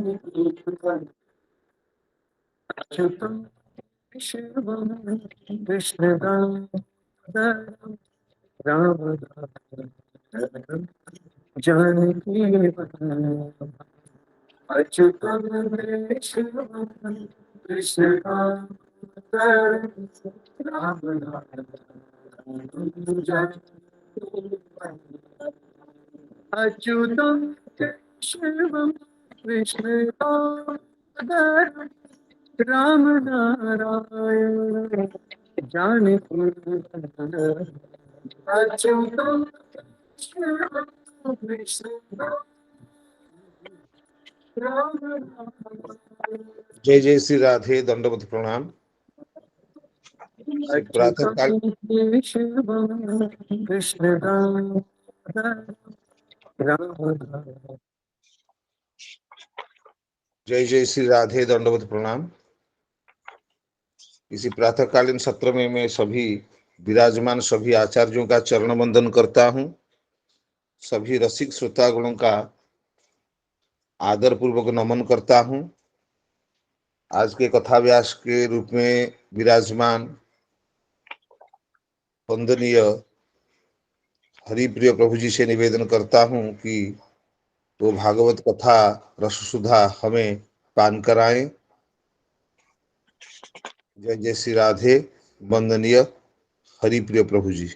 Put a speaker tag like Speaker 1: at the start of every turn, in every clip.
Speaker 1: अच्युतं शिवं कृष्णदामोदरं रामदामोदरं जानकीवल्लभं अच्युतं शिवं कृष्णदामोदरं रामदामोदरं जानकीवल्लभं अच्युतं शिवं कृष्णदामोदरं राम नारायण जानकी वल्लभ अच्युतं शिवं कृष्णं राम नारायण
Speaker 2: जय जय श्री राधे। दंडवत प्रणाम। प्रातः काल
Speaker 1: अच्युतं शिवं कृष्णं राम
Speaker 2: जय जय श्री राधे। दंडवत प्रणाम। इसी प्रातःकालीन सत्र में मैं सभी विराजमान सभी आचार्यों का चरण वंदन करता हूं। सभी रसिक श्रोतागणों का आदर पूर्वक नमन करता हूं। आज के कथाव्यास के रूप में विराजमान वंदनीय हरिप्रिय प्रभु जी से निवेदन करता हूं कि वो भागवत कथा रससुधा हमें पान कराएं। जय जय श्री राधे। वंदनीय हरिप्रिय प्रभु जी।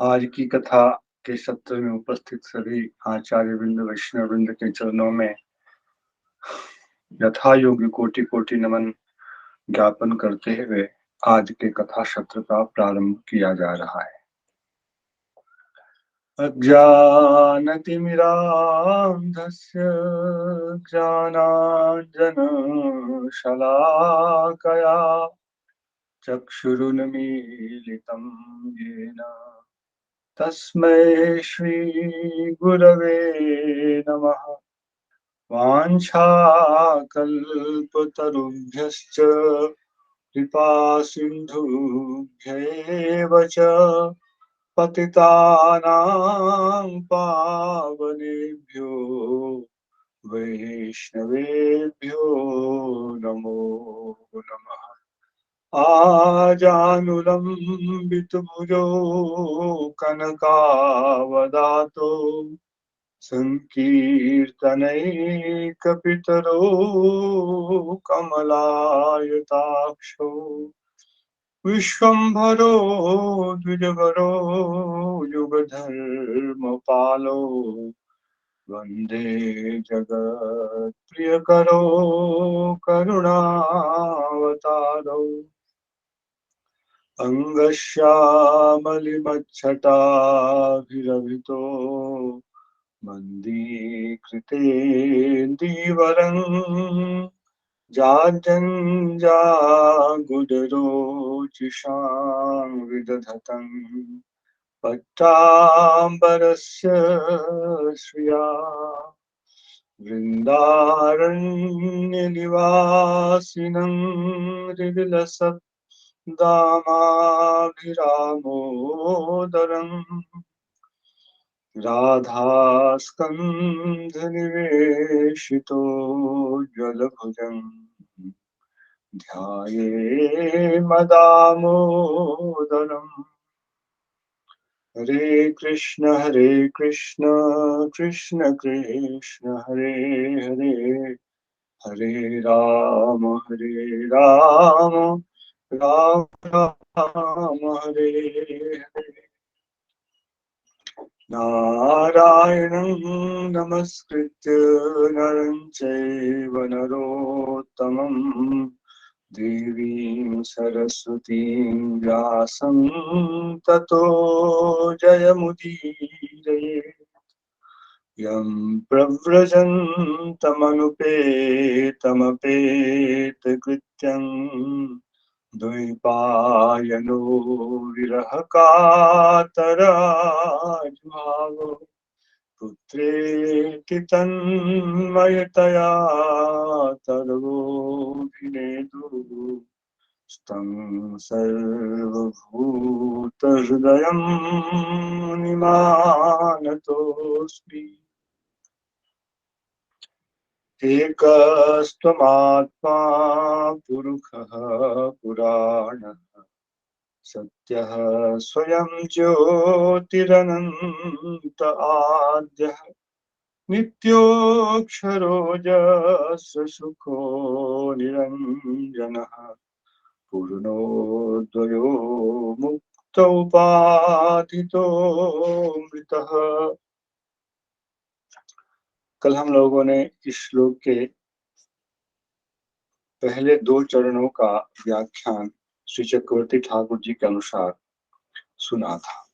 Speaker 3: आज की कथा के सत्र में उपस्थित सभी आचार्य वृंद वैष्णव वृंद के चरणों में यथा योग्य कोटि कोटि नमन ज्ञापन करते हुए आज के कथा सत्र का प्रारंभ किया जा रहा है। अज्ञानतिमिरान्धस्य ज्ञानाञ्जनशलाकया चक्षुरुन्मीलितं येन तस्मै श्रीगुरवे नमः। वाञ्छाकल्पतरुभ्यश्च कृपासिन्धुभ्यैव च पतितानां पावनेभ्यो वैष्णवेभ्यो नमो नमः। आजानुलम्बितभुजो कनकावदातो संकीर्तनैकपितरो कमलायताक्षो विश्वम्भरो द्विजवरो युगधर्मपालो वन्दे जगत्प्रियकरो करुणावतारो अंगश्यामलिमच्छटाभिरभितो मन्दीकृतेन्दीवरम् जाजञ्जागुडरोचिषां विदधतम् पट्टाम्बरस्य श्रिया वृन्दारण्यनिवासिनं हृदिलसत् दामाभिरामोदरम् राधास्कन्धनिवेशितो ज्वलभुजम् ध्याये मदामोदरम्। हरे कृष्ण कृष्ण कृष्ण हरे हरे हरे राम राम राम हरे हरे। नारायणं नमस्कृत्य नरं चैव नरोत्तमं देवीं सरस्वतीं व्यासं ततो जयमुदीरये। यं प्रव्रजन्तमनुपेतमपेतकृत्यं द्वैपायनो विरहकातराजुभावो पुत्रेति तन्मयतया तर्वोऽभिनेदु तं सर्वभूतहृदयं महिमानतोऽस्मि। एकस्त्वमात्मा पुरुषः पुराणः, सत्यः स्वयं ज्योतिरनन्त आद्यः, नित्योऽक्षरोऽजस्र सुखो निरञ्जनः, पूर्णोऽद्वयो मुक्तो उपाधितो मृतः। कल हम लोगों ने इस श्लोक के पहले 2 चरणों का व्याख्यान श्री चक्रवर्ती ठाकुर जी के अनुसार सुना था।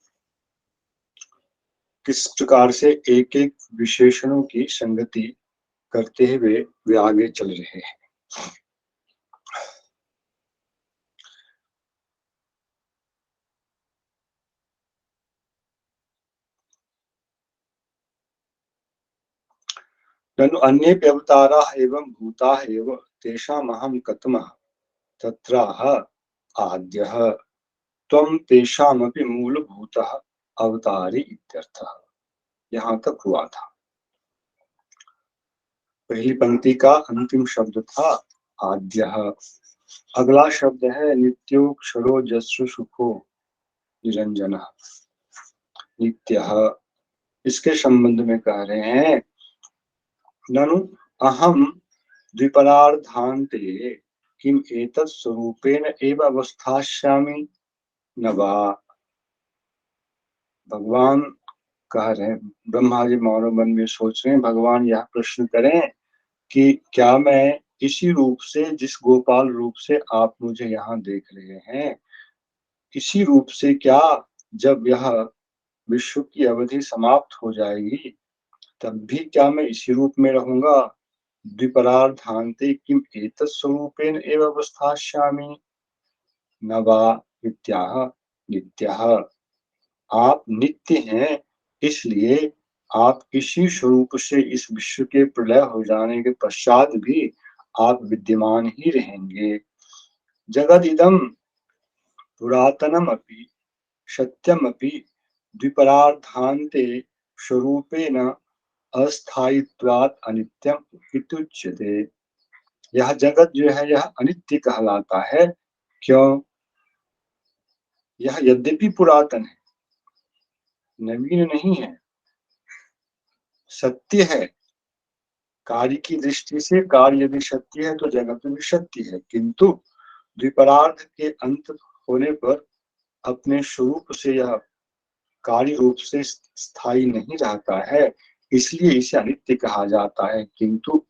Speaker 3: किस प्रकार से एक एक विशेषणों की संगति करते हुए वे आगे चल रहे हैं। ननु अन्ये अवताराः एवं भूताः एव तेषामहं कथमः तत्राह आद्यः त्वं तेषामपि मूलभूतः अवतारी इत्यर्थः। यहाँ तक हुआ था। पहली पंक्ति का अंतिम शब्द था आद्यः। अगला शब्द है नित्योक्षरो जस्र सुखो निरंजनः, नित्यः। इसके संबंध में कह रहे हैं ननु अहम द्विपरार्धान्ते किम एतत् स्वरूपेण एव अवस्थास्यामि न वा। भगवान कह रहे हैं, ब्रह्मा जी मानव मन में सोच रहे हैं, भगवान यह प्रश्न करें कि क्या मैं इसी रूप से, जिस गोपाल रूप से आप मुझे यहाँ देख रहे हैं, इसी रूप से क्या जब यह विश्व की अवधि समाप्त हो जाएगी तब भी क्या मैं इसी रूप में रहूंगा। द्विपरार्धान्ते किम एतत् स्वरूपेण एव अवस्थास्यामि न वा नित्याः नित्यः। आप नित्य हैं, इसलिए आप इसी स्वरूप से इस विश्व के प्रलय हो जाने के पश्चात भी आप विद्यमान ही रहेंगे। जगद इदम पुरातनम अपि सत्यम अपि द्विपरार्धान्ते स्वरूपेण अस्थायित्वात् अनित्यम इत्युच्यते। यह जगत जो है यह अनित्य कहलाता है। क्यों? यह यद्यपि पुरातन है, नवीन नहीं है, सत्य है। कार्य की दृष्टि से कार्य यदि सत्य है तो जगत भी सत्य है, किंतु द्विपरार्ध के अंत होने पर अपने स्वरूप से यह कार्य रूप से स्थायी नहीं रहता है, इसलिए इसे अनित्य कहा जाता है। किंतु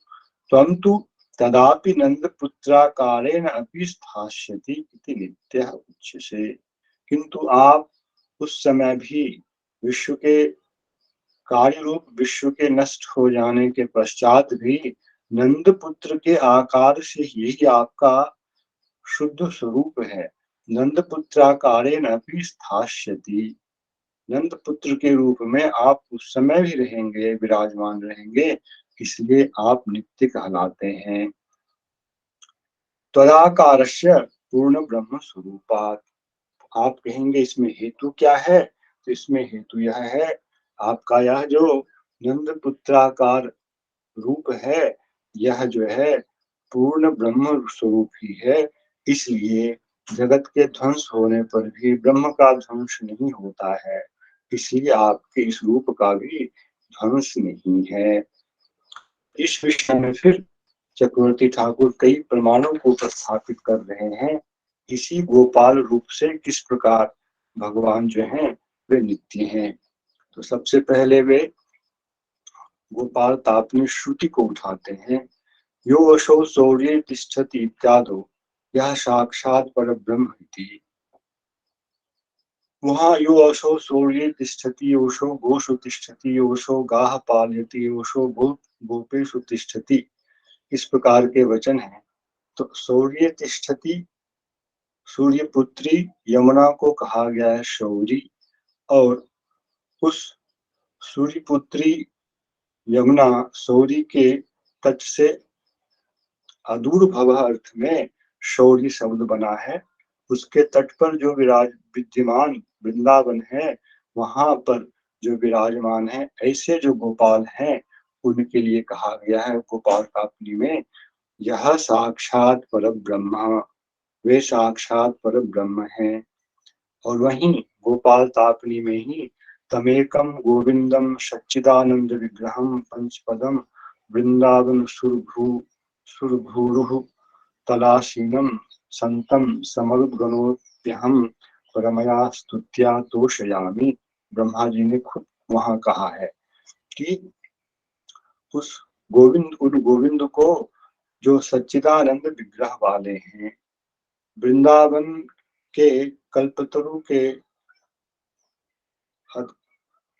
Speaker 3: त्वं तु तदापि नंद पुत्राकारेण अपि स्थास्यति इति नित्यः उच्यसे। किंतु आप उस समय भी विश्व के कार्य रूप विश्व के नष्ट हो जाने के पश्चात भी नंद पुत्र के आकार से यही आपका शुद्ध स्वरूप है। नंद पुत्राकारेण अपि स्थास्यति, नंद पुत्र के रूप में आप उस समय भी रहेंगे, विराजमान रहेंगे, इसलिए आप नित्य कहलाते हैं। त्वदाकारस्य पूर्ण ब्रह्म स्वरूपात्। आप कहेंगे इसमें हेतु क्या है? तो इसमें हेतु यह है, आपका यह जो नंद पुत्राकार रूप है, यह जो है पूर्ण ब्रह्म स्वरूप ही है, इसलिए जगत के ध्वंस होने पर भी ब्रह्म का ध्वंस नहीं होता है, इसलिए आपके इस रूप का भी ध्वंस नहीं है। इस विषय में फिर चक्रवर्ती ठाकुर कई प्रमाणों को प्रस्थापित कर रहे हैं। इसी गोपाल रूप से किस प्रकार भगवान जो हैं वे नित्य हैं। तो सबसे पहले वे गोपाल तापनी श्रुति को उठाते हैं। यो अशो शौर्य तिष्ठति इत्यादो यह साक्षात पर ब्रह्म इति। वहाँ यो अशो शौर्य तिष्ठति, योशो गोषु तिष्ठति, योशो गाह पालयति, योशो गोपेषु तिष्ठति, इस प्रकार के वचन हैं। तो शौर्य तिष्ठति, सूर्य पुत्री यमुना को कहा गया है शौरी, और उस सूर्य पुत्री यमुना शौरी के तट से अदूर भव अर्थ में शौरी शब्द बना है। उसके तट पर जो विद्यमान वृंदावन है, वहां पर जो विराजमान है, ऐसे जो गोपाल हैं उनके लिए कहा गया है गोपाल तापनी में, यह साक्षात परब्रह्म, वे साक्षात परब्रह्म हैं। और वहीं गोपाल तापनी में ही तमेकम गोविंदम सच्चिदानंद विग्रहम पंचपदम वृंदावन सुरभूरुः तलासीनम संतम समरुद्गणोप्यहम परमया स्तुत्या तोषयामि। ब्रह्मा जी ने खुद वहां कहा है कि उस उन गोविंद को जो सच्चिदानंद विग्रह वाले हैं, वृंदावन के कल्पतरु के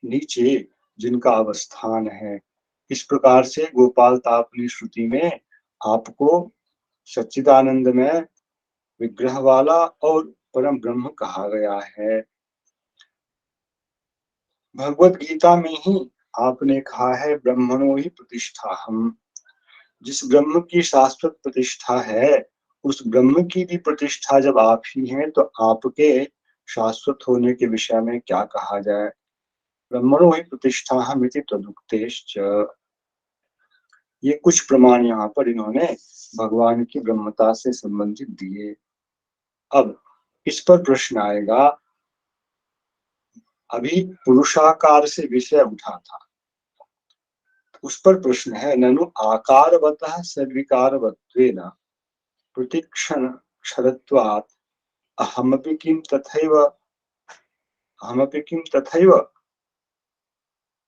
Speaker 3: नीचे जिनका अवस्थान है, इस प्रकार से गोपाल तापनी श्रुति में आपको सच्चिदानंद में विग्रह वाला और परम ब्रह्म कहा गया है। भगवत गीता में ही आपने कहा है ब्रह्मणो ही प्रतिष्ठा हम, जिस ब्रह्म की शाश्वत प्रतिष्ठा है उस ब्रह्म की भी प्रतिष्ठा जब आप ही हैं तो आपके शाश्वत होने के विषय में क्या कहा जाए। ब्रह्मणो ही प्रतिष्ठा हम इति तदुक्तेश्च। ये कुछ प्रमाण यहाँ पर इन्होंने भगवान की ब्रह्मता से संबंधित दिए। अब इस पर प्रश्न आएगा, अभी पुरुषाकार से विषय उठा था, उस पर प्रश्न है ननु आकारवतः सद्विकारवत्वेन प्रतिक्षण क्षरत्वात् अहमपि किं तथैव, अहमपि किं तथैव।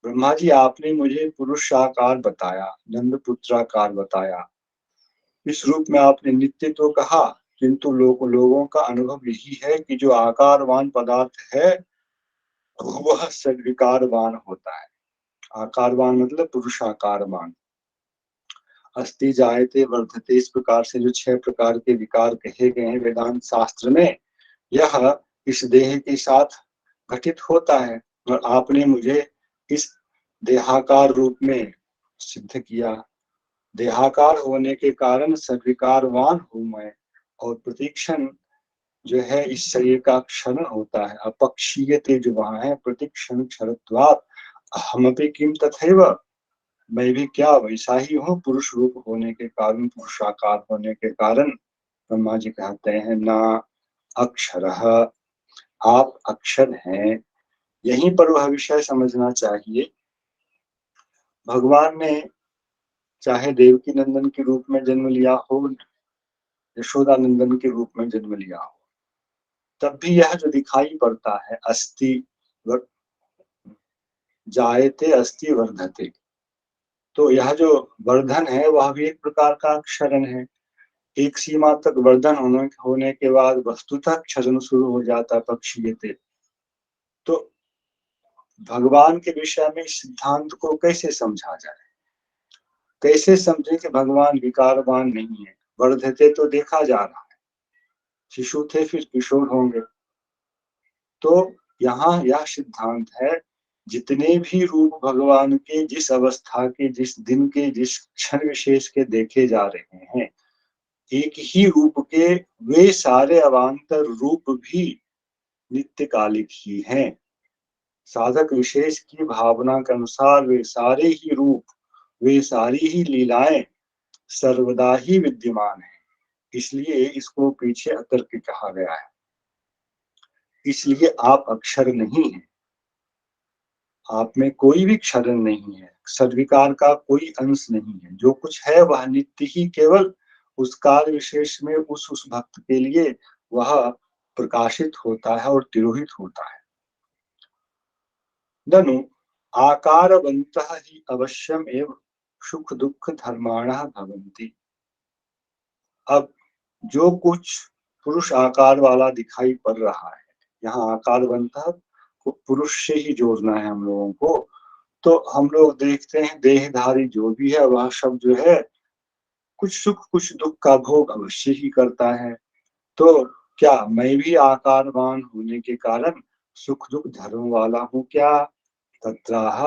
Speaker 3: ब्रह्मा जी आपने मुझे पुरुषाकार बताया, नंद पुत्राकार बताया, इस रूप में आपने नित्य तो कहा, किंतु लोगों का अनुभव यही है कि जो आकारवान पदार्थ है वह सद्विकारवान होता है। आकारवान मतलब पुरुषाकारवान। अस्ति जायते वर्धते, इस प्रकार से जो 6 प्रकार के विकार कहे गए हैं वेदांत शास्त्र में, यह इस देह के साथ घटित होता है और आपने मुझे इस देहाकार रूप में सिद्ध किया। देहाकार होने के कारण सद्विकारवान हूं मैं, और प्रतिक्षण जो है इस शरीर का क्षरण होता है। अपक्षीयते जो वहां है, प्रतिक्षण क्षरत्वात् अहमपि किम तथैव, मैं भी क्या वैसा ही हूँ पुरुष रूप होने के कारण, पुरुषाकार होने के कारण। ब्रह्मा जी कहते हैं ना अक्षरः, आप अक्षर हैं। यहीं पर वह विषय समझना चाहिए। भगवान ने चाहे देवकी नंदन के रूप में जन्म लिया हो, यशोदानंदन के रूप में जन्म लिया हो, तब भी यह जो दिखाई पड़ता है अस्ति जायते अस्ति वर्धते, तो यह जो वर्धन है वह भी एक प्रकार का क्षरण है। एक सीमा तक वर्धन होने के बाद वस्तुतः क्षरण शुरू हो जाता पक्षीयते। तो भगवान के विषय में इस सिद्धांत को कैसे समझा जाए, कैसे समझे कि भगवान विकारवान नहीं है। वर्धते तो देखा जा रहा है, शिशु थे फिर किशोर होंगे। तो यहाँ यह सिद्धांत है, जितने भी रूप भगवान के जिस अवस्था के, जिस दिन के, जिस क्षण विशेष के देखे जा रहे हैं, एक ही रूप के वे सारे अवान्तर रूप भी नित्यकालिक ही हैं। साधक विशेष की भावना के अनुसार वे सारे ही रूप, वे सारी ही लीलाएं सर्वदा ही विद्यमान है। इसलिए इसको पीछे अतर्क कहा गया है। इसलिए आप अक्षर नहीं है, आप में कोई भी क्षरण नहीं है, सद्विकार का कोई अंश नहीं है। जो कुछ है वह नित्य ही केवल उस काल विशेष में उस भक्त के लिए वह प्रकाशित होता है और तिरोहित होता है। ननु आकारवन्तः ही अवश्यम एव सुख दुख धर्माणः भवन्ति। अब जो कुछ पुरुष आकार वाला दिखाई पड़ रहा है, यहाँ आकारवन्तः को पुरुष से ही जोड़ना है हम लोगों को। तो हम लोग देखते हैं देहधारी जो भी है वह सब जो है कुछ सुख कुछ दुख का भोग अवश्य ही करता है। तो क्या मैं भी आकारवान होने के कारण सुख दुख धर्म वाला हूँ क्या? तत्राह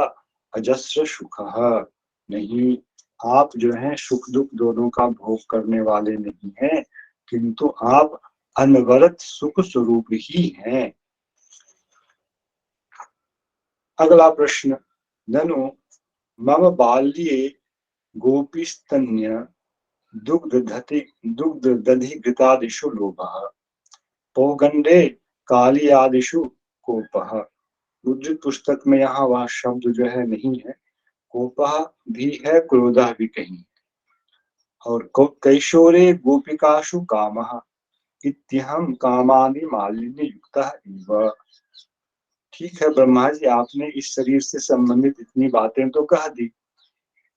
Speaker 3: अजस्र सुखः, नहीं, आप जो है सुख दुख दोनों का भोग करने वाले नहीं हैं, किंतु आप अनवरत सुख स्वरूप ही हैं। अगला प्रश्न, ननु मम बाल्ये गोपीस्तन्य दुग्ध दधि घृतादिषु लोभः पौगंडे कालियादिषु कोपः। रुद्र पुस्तक में यहाँ वह शब्द जो है नहीं है, कोपः भी है, क्रोधः भी कहीं। और कैशोरे गोपिकाशु कामः इत्यहम कामादि मालिन्य युक्तः इव। ठीक है ब्रह्मा जी, आपने इस शरीर से संबंधित इतनी बातें तो कह दी,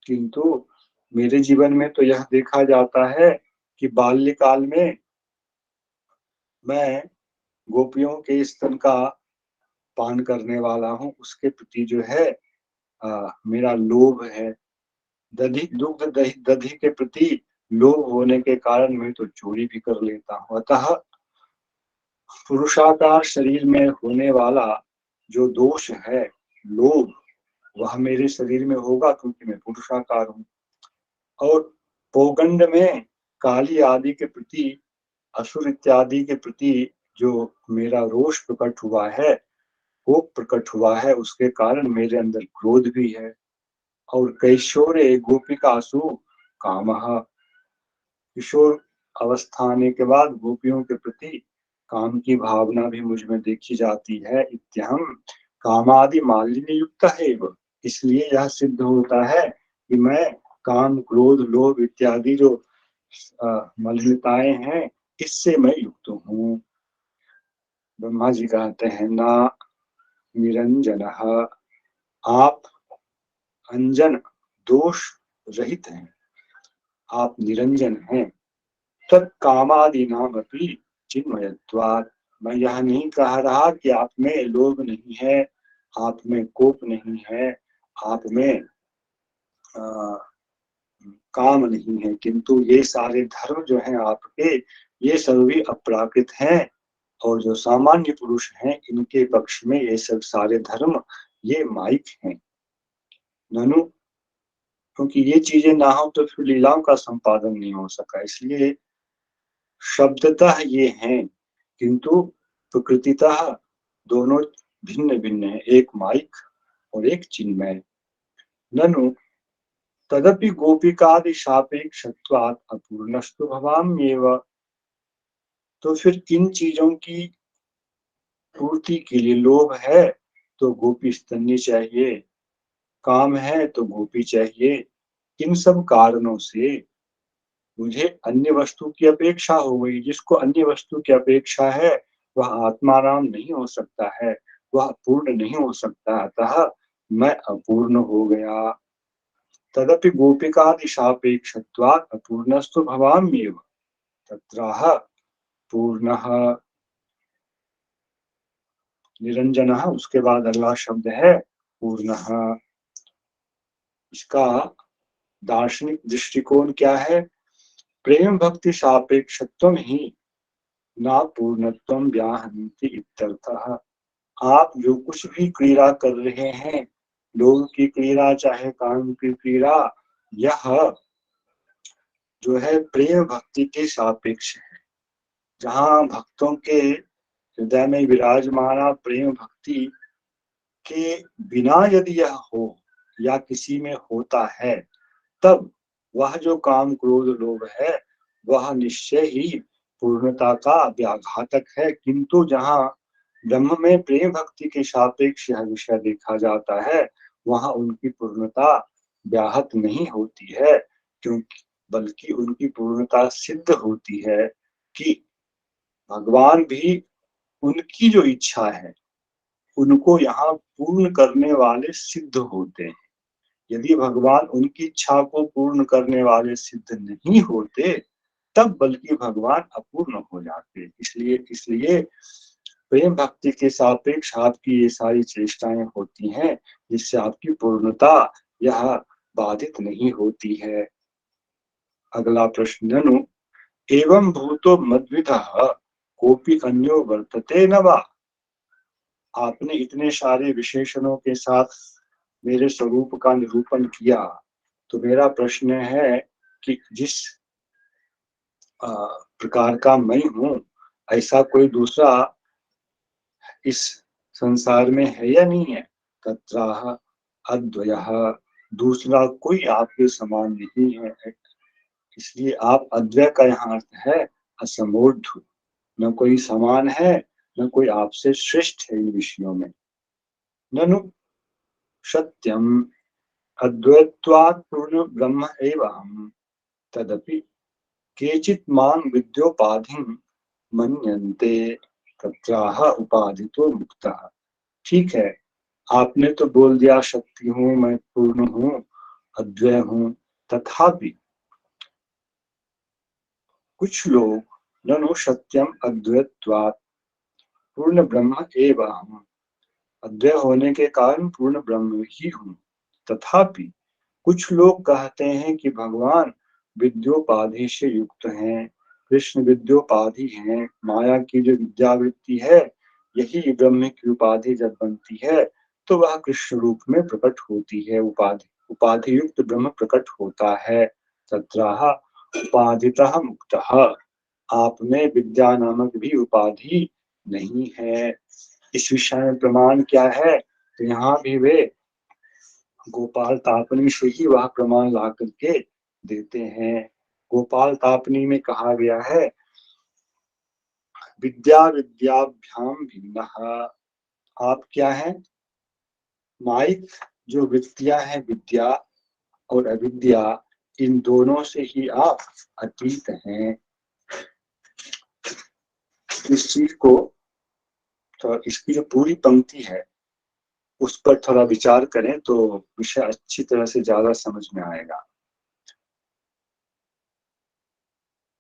Speaker 3: किंतु मेरे जीवन में तो यह देखा जाता है कि बाल्यकाल में मैं गोपियों के स्तन का पान करने वाला हूँ, उसके प्रति जो है मेरा लोभ है। दधि के प्रति लोभ होने के कारण मैं तो चोरी भी कर लेता हूँ। अतः पुरुषाकार शरीर में होने वाला जो दोष है लोभ, वह मेरे शरीर में होगा क्योंकि मैं पुरुषाकार हूँ। और पौगंड में काली आदि के प्रति, असुर इत्यादि के प्रति जो मेरा रोष प्रकट हुआ है, वो प्रकट हुआ है, उसके कारण मेरे अंदर क्रोध भी है। और कैशोरे गोपिकासु कामः, किशोर अवस्था आने के बाद गोपियों के प्रति काम की भावना भी मुझ में देखी जाती है। इत्यहम कामादि मालिन्य युक्त है, इसलिए यह सिद्ध होता है कि मैं काम क्रोध लोभ इत्यादि जो मलिनताएं हैं, इससे मैं युक्त हूँ। ब्रह्मा जी कहते हैं, ना निरंजनः, आप अंजन दोष रहित हैं, आप निरंजन हैं। तत्कामादि नाम अपनी चिन्मयत्वात्, मैं यह नहीं कह रहा कि आप में लोभ नहीं है, आप में कोप नहीं है, आप में काम नहीं है, किंतु ये सारे धर्म जो हैं आपके, ये सभी अपराकृत हैं। और जो सामान्य पुरुष हैं, इनके पक्ष में ये सब सारे धर्म ये माइक हैं। ननु, क्योंकि ये चीजें ना हो तो फिर लीलाओं का संपादन नहीं हो सका, इसलिए शब्दतः ये हैं, किंतु प्रकृतितः दोनों भिन्न भिन्न है, एक माइक और एक चिन्मय। ननु तदपि गोपिकादि सापेक्षत्वात् अपूर्णस्तु भवाम्येव, तो फिर किन चीजों की पूर्ति के लिए लोभ है तो गोपी स्तन्य चाहिए, काम है तो गोपी चाहिए। इन सब कारणों से मुझे अन्य वस्तु की अपेक्षा हो गई। जिसको अन्य वस्तु की अपेक्षा है वह आत्माराम नहीं हो सकता है, वह पूर्ण नहीं हो सकता, अतः मैं अपूर्ण हो गया। तदपि गोपिकादि सापेक्षत्वात् अपूर्णस्तु भवाम्येव तत्राह पूर्णः निरंजनः। उसके बाद अगला शब्द है पूर्णः। इसका दार्शनिक दृष्टिकोण क्या है? प्रेम भक्ति सापेक्षत्वम ही ना पूर्णत्वम व्याहन्ति इत्यर्थः। आप जो कुछ भी क्रीड़ा कर रहे हैं, लोग की क्रीड़ा चाहे काम की क्रीड़ा, यह जो है प्रेम भक्ति के सापेक्ष है। जहाँ भक्तों के हृदय में विराजमाना प्रेम भक्ति के बिना यदि यह हो या किसी में होता है, तब वह जो काम क्रोध लोभ है वह निश्चय ही पूर्णता का व्याघातक है। किंतु जहाँ ब्रह्म में प्रेम भक्ति के सापेक्ष यह विषय देखा जाता है, वहाँ उनकी पूर्णता व्याहत नहीं होती है, क्योंकि बल्कि उनकी पूर्णता सिद्ध होती है कि भगवान भी उनकी जो इच्छा है उनको यहाँ पूर्ण करने वाले सिद्ध होते हैं। यदि भगवान उनकी इच्छा को पूर्ण करने वाले सिद्ध नहीं होते, तब बल्कि भगवान अपूर्ण हो जाते। इसलिए प्रेम भक्ति के सापेक्ष आपकी ये सारी चेष्टाएं होती हैं, जिससे आपकी पूर्णता यह बाधित नहीं होती है। अगला प्रश्न, ननु एवं भूतो मद्विधः कोपि अन्यो वर्तते न वा। आपने इतने सारे विशेषणों के साथ मेरे स्वरूप का निरूपण किया, तो मेरा प्रश्न है कि जिस प्रकार का मैं हूँ, ऐसा कोई दूसरा इस संसार में है या नहीं है? तत्राह अद्वयः, दूसरा कोई आपके समान नहीं है, इसलिए आप अद्वय का यहाँ अर्थ है असमूढ़, न कोई समान है न कोई आपसे श्रेष्ठ है इन विषयों में। ननु सत्यम अद्वैत्वात् पूर्ण ब्रह्म एव अहम्, तदपि केचित् मां विद्योपाधिं मन्यन्ते, तत्राह उपाधितो मुक्तः। ठीक है, आपने तो बोल दिया शक्ति हूँ, मैं पूर्ण हूँ, अद्वय हूँ, तथापि कुछ लोग ननु सत्यम अद्वैत्वात् पूर्ण ब्रह्म एव अहम्, अद्वय होने के कारण पूर्ण ब्रह्म ही हूँ, तथापि कुछ लोग कहते हैं कि भगवान विद्योपाधि से युक्त हैं, कृष्ण विद्योपाधि हैं, माया की जो विद्यावृत्ति है यही ब्रह्म की उपाधि जब बनती है तो वह कृष्ण रूप में प्रकट होती है, उपाधि उपाधि युक्त ब्रह्म प्रकट होता है। तत्राह उपाधितः मुक्तः, आप में विद्या नामक भी उपाधि नहीं है। इस विषय में प्रमाण क्या है? तो यहाँ भी वे गोपाल तापनी से ही वह प्रमाण ला करके देते हैं। गोपाल तापनी में कहा गया है विद्या विद्याभ्याम भिन्नः, आप क्या है? माइक जो वृत्तियां हैं विद्या और अविद्या, इन दोनों से ही आप अतीत हैं। इस चीज को तो इसकी जो पूरी पंक्ति है उस पर थोड़ा विचार करें तो विषय अच्छी तरह से ज्यादा समझ में आएगा।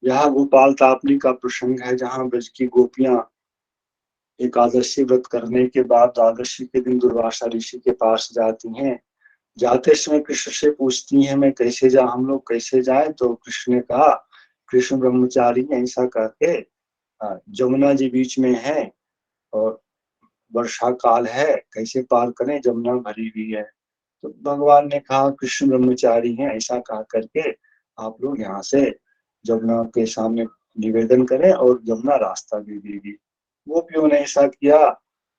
Speaker 3: यह गोपाल तापनी का प्रसंग है जहाँ ब्रज की गोपियां एकादशी व्रत करने के बाद द्वादशी के दिन दुर्वासा ऋषि के पास जाती हैं। जाते समय कृष्ण से पूछती हैं मैं कैसे जा, हम लोग कैसे जाएं? तो कृष्ण ने कहा, कृष्ण ब्रह्मचारी ऐसा करके जमुना जी बीच में है और वर्षा काल है, कैसे पार करें, जमुना भरी हुई है। तो भगवान ने कहा कृष्ण ब्रह्मचारी हैं ऐसा कहा करके आप लोग यहाँ से जमुना के सामने निवेदन करें और जमुना रास्ता दे देगी। गोपियों ने ऐसा किया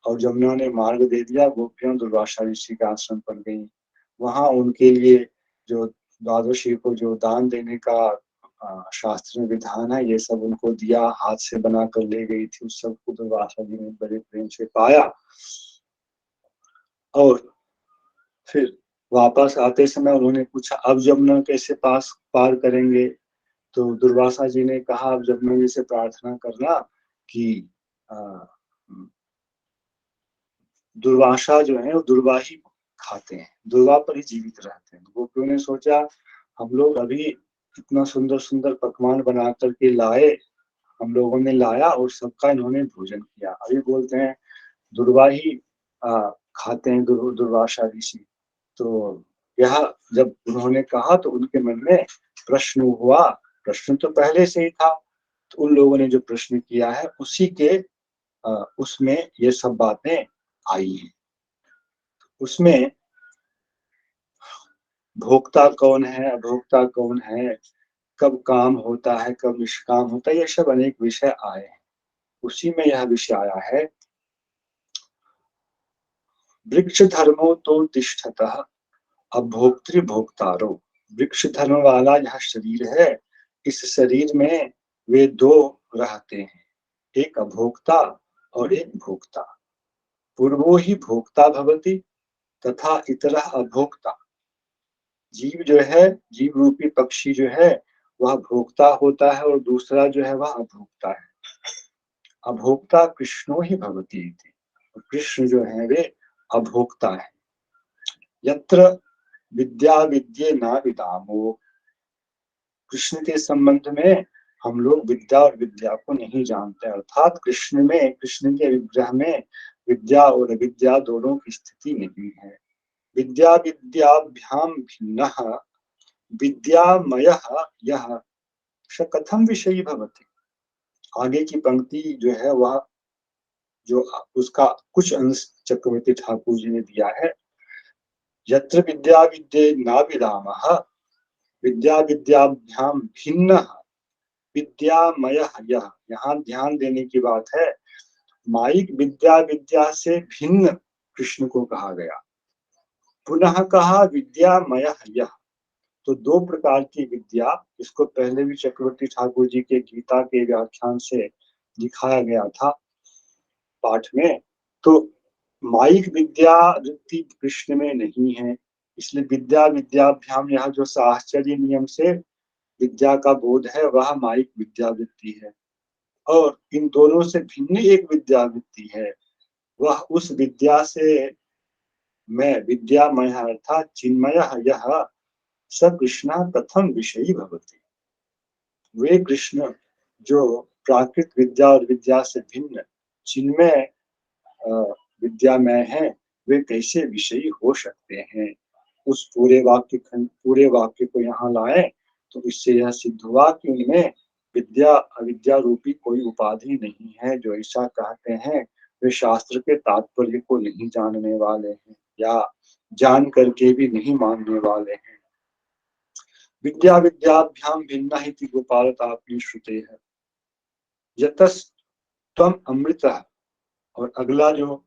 Speaker 3: और जमुना ने मार्ग दे दिया। गोपियों दुर्वासा ऋषि के आश्रम पर गई। वहां उनके लिए जो द्वादशी को जो दान देने का शास्त्र में विधान है ये सब उनको दिया, हाथ से बना कर ले गई थी। उस सबको दुर्वासा जी ने बड़े प्रेम से पाया और फिर वापस आते समय उन्होंने पूछा अब जमुना कैसे पार करेंगे? तो दुर्वासा जी ने कहा अब जमुना जी से प्रार्थना करना कि दुर्वासा जो है वो दुर्वा ही खाते हैं, दुर्वा पर ही जीवित रहते हैं। गोपियों ने सोचा हम लोग अभी इतना सुंदर सुंदर पकवान बना करके लाए, हम लोगों ने लाया और सबका इन्होंने भोजन किया, अभी बोलते हैं दुर्वा ही खाते हैं दुर्वासा ऋषि। तो यह जब उन्होंने कहा तो उनके मन में प्रश्न हुआ, प्रश्न तो पहले से ही था, तो उन लोगों ने जो प्रश्न किया है उसी के उसमें ये सब बातें आई हैं। उसमें भोक्ता कौन है, अभोक्ता कौन है, कब काम होता है, कब निष्काम होता है, ये सब अनेक विषय आए हैं। उसी में यह विषय आया है वृक्ष धर्मो तो तिष्ठतः अभोक्तृ भोक्तारो। वृक्ष धर्म वाला यह शरीर है, इस शरीर में वे दो रहते हैं, एक अभोक्ता और एक भोक्ता। पूर्वो ही भोक्ता भवति तथा इतरः अभोक्ता। जीव जो है, जीव रूपी पक्षी जो है वह भोक्ता होता है और दूसरा जो है वह अभोक्ता है। अभोक्ता कृष्णो ही भवति, कृष्ण जो है वे अभोक्ता है। यत्र विद्या विद्ये न विदामो, कृष्ण के संबंध में हम लोग विद्या और विद्या को नहीं जानते, अर्थात कृष्ण में, कृष्ण के विग्रह में विद्या और अविद्या दोनों की स्थिति नहीं है। विद्या विद्याभ्याम भिन्नः विद्यामयः यः स कथम विषयी भवति। आगे की पंक्ति जो है वह जो उसका कुछ अंश चक्रवर्ती ठाकुर जी ने दिया है। यत्र विद्या विद्ये न विदामः विद्या विद्याभ्याम भिन्नः विद्यामयः यः, यहाँ ध्यान देने की बात है, माइक विद्या विद्या से भिन्न कृष्ण को कहा गया। पुनः कहा विद्यामय यह। तो दो प्रकार की विद्या, इसको पहले भी चक्रवर्ती ठाकुर जी के गीता के व्याख्यान से दिखाया गया था पाठ में। तो माइक विद्या वृत्ति कृष्ण में नहीं है, इसलिए विद्या विद्याभ्याम, यह जो साहचर्य नियम से विद्या का बोध है वह माइक विद्या वृत्ति है। और इन दोनों से भिन्न एक विद्या वृत्ति है, वह उस विद्या से मैं विद्यामय अर्थात चिन्मय यह स कृष्ण प्रथम विषयी भवति। वे कृष्ण जो प्राकृत विद्या और विद्या से भिन्न चिन्मय विद्यामय है, वे कैसे विषयी हो सकते हैं। उस पूरे वाक्य को यहाँ लाए तो इससे यह सिद्ध हुआ कि उनमें विद्या अविद्या रूपी कोई उपाधि नहीं है। जो ऐसा कहते हैं वे शास्त्र के तात्पर्य को नहीं जानने वाले हैं या जान करके भी नहीं मानने वाले हैं। विद्या विद्याभ्याम भिन्ना ही गोपाल तापी श्रुते है यतस्तम अमृत। और अगला जो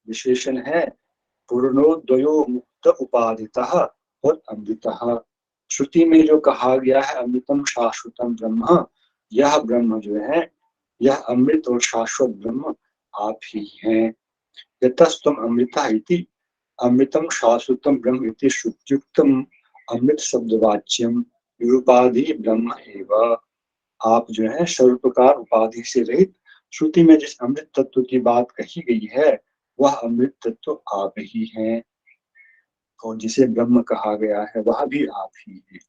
Speaker 3: विशेषण है पूर्णोद्वयो मुक्त उपाधितः और अमृतः। श्रुति में जो कहा गया है अमृतम शाश्वतम ब्रह्म, यह ब्रह्म जो है यह अमृत और शाश्वत ब्रह्म आप ही हैं। यतस्तम अमृता इति अमृतम शाश्वतम ब्रह्म इति श्रुत्युक्तम अमृत शब्दवाच्यम निरुपाधि ब्रह्म एवं। आप जो है सर्वप्रकार उपाधि से रहित श्रुति में जिस अमृत तत्व की बात कही गई है वह अमृत तत्व आप ही हैं, और जिसे ब्रह्म कहा गया है वह भी आप ही है।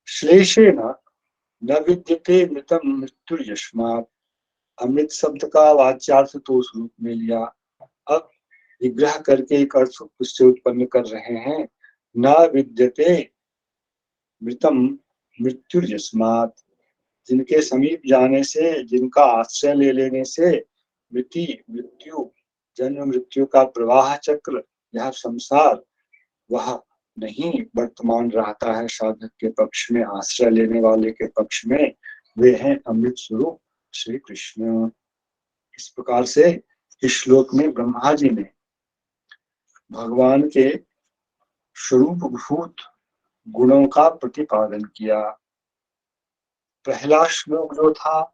Speaker 3: श्लेषेण न विद्यते मृतम मृत्युर्यस्मात्। अमृत शब्द का वाच्यार्थ तो उस रूप में लिया, अब विग्रह करके एक अर्थ उससे उत्पन्न कर रहे हैं। न विद्यते मृतम मृत्युर्यस्मात्, जिनके समीप जाने से, जिनका आश्रय ले लेने से मृत्यु जन्म मृत्यु का प्रवाह चक्र, यह संसार वह नहीं वर्तमान रहता है साधक के पक्ष में, आश्रय लेने वाले के पक्ष में। वे हैं अमृत स्वरूप श्री कृष्ण। इस प्रकार से इस श्लोक में ब्रह्मा जी ने भगवान के स्वरूप भूत गुणों का प्रतिपादन किया। पहला श्लोक जो था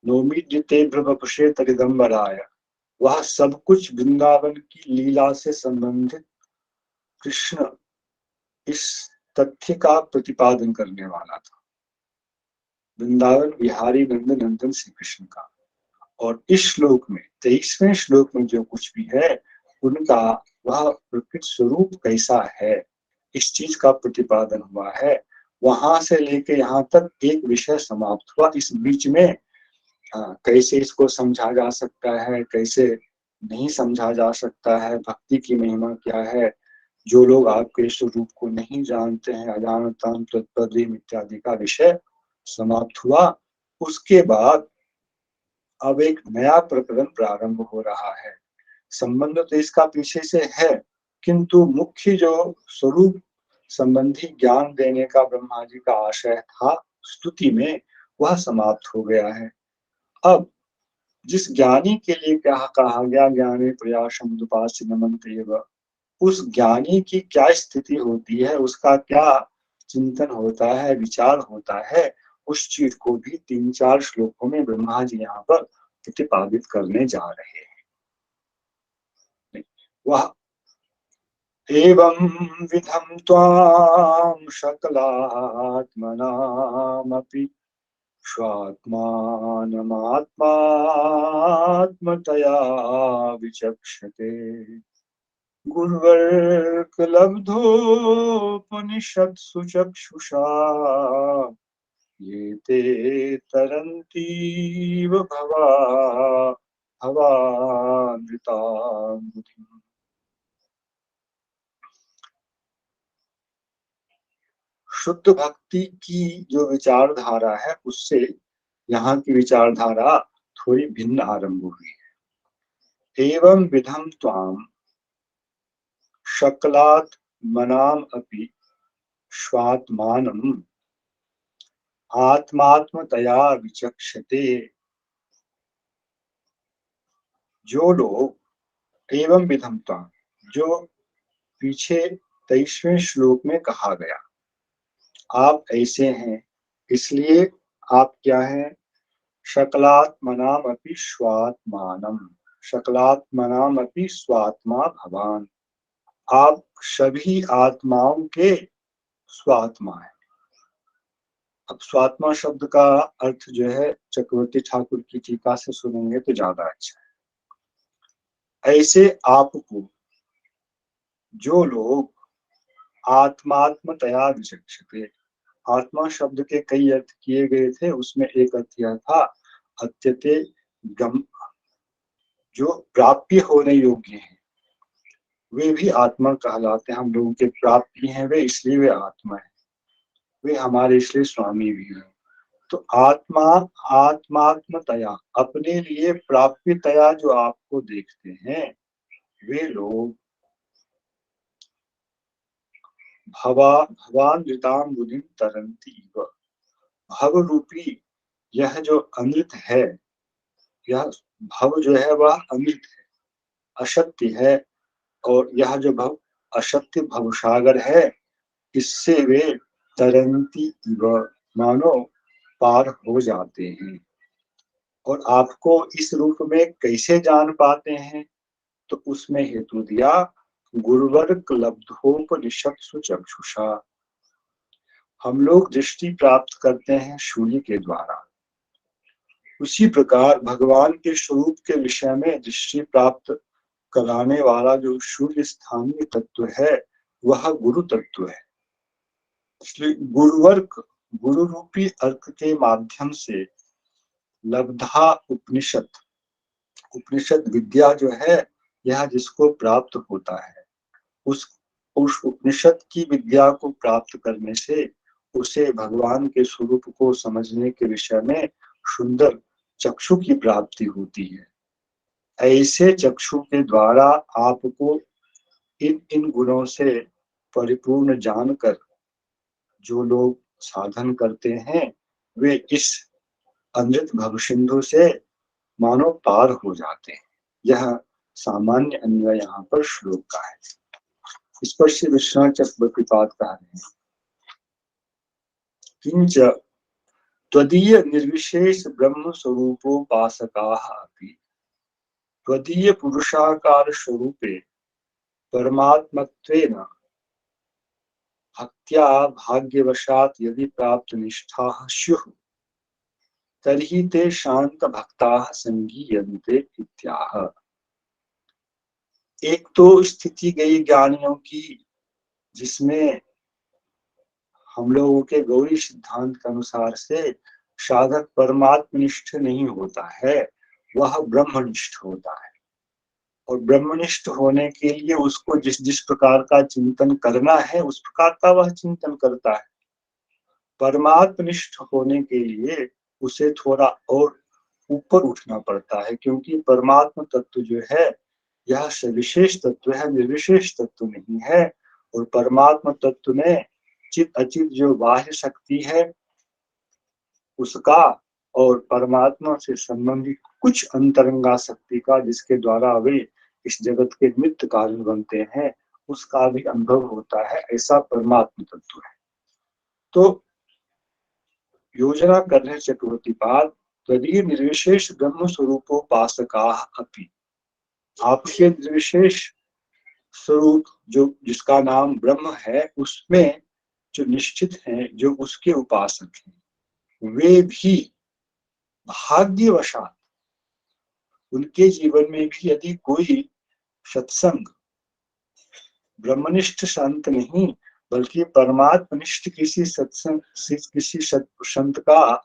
Speaker 3: नौमीद्यते ब्रह्मपुषे तरिदम्बराय, वह सब कुछ वृंदावन की लीला से संबंधित कृष्ण इस तथ्य का प्रतिपादन करने वाला था, वृंदावन विहारी नंदन नंदन श्री कृष्ण का। और इस श्लोक में 23वें श्लोक में जो कुछ भी है उनका वह प्रकृत स्वरूप कैसा है इस चीज का प्रतिपादन हुआ है। वहां से लेके यहाँ तक एक विषय समाप्त हुआ। इस बीच में कैसे इसको समझा जा सकता है, कैसे नहीं समझा जा सकता है, भक्ति की महिमा क्या है, जो लोग आपके स्वरूप को नहीं जानते हैं, अजानताम तत्पदीम इत्यादि का विषय समाप्त हुआ। उसके बाद अब एक नया प्रकरण प्रारंभ हो रहा है। संबंध तो इसका पीछे से है, किंतु मुख्य जो स्वरूप संबंधी ज्ञान देने का ब्रह्मा जी का आशय था स्तुति में, वह समाप्त हो गया है। अब जिस ज्ञानी के लिए क्या कहा गया, ज्ञाने प्रयासम दुपास्य नमन्ते, उस ज्ञानी की क्या स्थिति होती है, उसका क्या चिंतन होता है, विचार होता है, उस चीज को भी 3-4 श्लोकों में ब्रह्मा जी यहाँ पर प्रतिपादित करने जा रहे हैं। वह एवं विधम त्वाम शकलात्मनामपि स्वात्मानमात्मात्मतया विचक्षते गुर्वर्कलब्धोपनिषत्सु चक्षुषा ये ते तरन्तीव भवामृताम्बुधिम्। शुद्ध भक्ति की जो विचारधारा है उससे यहाँ की विचारधारा थोड़ी भिन्न आरंभ हुई है। एवं विधम त्वाम शकलात् मनाम अपि स्वात्मानम आत्मात्मतया विचक्षते। जो लोग एवं विधम त्वाम जो पीछे 23वें श्लोक में कहा गया। आप ऐसे हैं, इसलिए आप क्या हैं? शकलात्मनामपि स्वात्मानम, शकलात्मनामपि स्वात्मा भवान। आप सभी आत्माओं के स्वात्मा है। अब स्वात्मा शब्द का अर्थ जो है चक्रवर्ती ठाकुर की टीका से सुनेंगे तो ज्यादा अच्छा है। ऐसे आपको जो लोग आत्मात्मतया विचक्षते, आत्मा शब्द के कई अर्थ किए गए थे, उसमें एक अर्थ यह था अत्यते गम, जो प्राप्य होने योग्य हैं वे भी आत्मा कहलाते हैं। हम लोगों के प्राप्ति हैं वे, इसलिए वे आत्मा है, वे हमारे इसलिए स्वामी भी हैं। तो आत्मा आत्मात्मतया, अपने लिए प्राप्यतया जो आपको देखते हैं वे लोग भवान ऋताम बुधिम तरंती इव, भव रूपी यह जो अमृत है, यह भव जो है वह अमृत है, असत्य है, और यह जो भव असत्य भवसागर है, इससे वे तरंती इव, मानो पार हो जाते हैं। और आपको इस रूप में कैसे जान पाते हैं? तो उसमें हेतु दिया गुरुवर्ग लब्धोपनिषत्सु चक्षुषा। हम लोग दृष्टि प्राप्त करते हैं सूर्य के द्वारा, उसी प्रकार भगवान के स्वरूप के विषय में दृष्टि प्राप्त कराने वाला जो सूर्य स्थानीय तत्व है वह गुरु तत्व है। इसलिए गुरुवर्ग, गुरु रूपी अर्क के माध्यम से लब्धा उपनिषद, उपनिषद विद्या जो है यह जिसको प्राप्त होता है, उस उपनिषद की विद्या को प्राप्त करने से उसे भगवान के स्वरूप को समझने के विषय में सुंदर चक्षु की प्राप्ति होती है। ऐसे चक्षु के द्वारा आपको इन इन गुणों से परिपूर्ण जानकर जो लोग साधन करते हैं वे इस अमृत भवसिंधु से मानो पार हो जाते हैं। यह सामान्य अन्वय यहाँ पर श्लोक का है। इस पर श्री विश्वनाथ चक्रवर्तीपाद कह रहे हैं, किंच त्वदीय निर्विशेष ब्रह्म स्वरूपोपासकाः अपि त्वदीय पुरुषाकार स्वरूपे परमात्मत्वेन भक्त्या भाग्यवशात् यदि प्राप्त निष्ठाः स्युः तर्हि ते शांत भक्ताः संगीयन्ते इत्याह। एक तो स्थिति गई ज्ञानियों की जिसमें हम लोगों के गौरी सिद्धांत के अनुसार से साधक परमात्मनिष्ठ नहीं होता है, वह ब्रह्मनिष्ठ होता है। और ब्रह्मनिष्ठ होने के लिए उसको जिस जिस प्रकार का चिंतन करना है उस प्रकार का वह चिंतन करता है। परमात्मनिष्ठ होने के लिए उसे थोड़ा और ऊपर उठना पड़ता है, क्योंकि परमात्म तत्व जो है यह सविशेष तत्व है, निर्विशेष तत्व नहीं है। और परमात्म तत्व में चित अचित जो बाह्य शक्ति है उसका और परमात्मा से संबंधित कुछ अंतरंगा शक्ति का, जिसके द्वारा वे इस जगत के निमित्त कारण बनते हैं, उसका भी अनुभव होता है। ऐसा परमात्म तत्व है। तो योजना कर रहे चक्रवर्तीपाद, तदीय निर्विशेष ब्रह्म स्वरूपोपासकाः अपि, आपके निर्विशेष स्वरूप जो जिसका नाम ब्रह्म है उसमें जो निश्चित हैं, जो उसके उपासक हैं, वे भी भाग्यवशात उनके जीवन में भी यदि कोई सत्संग, ब्रह्मनिष्ठ संत नहीं बल्कि परमात्मनिष्ठ किसी सत्संग, किसी संत का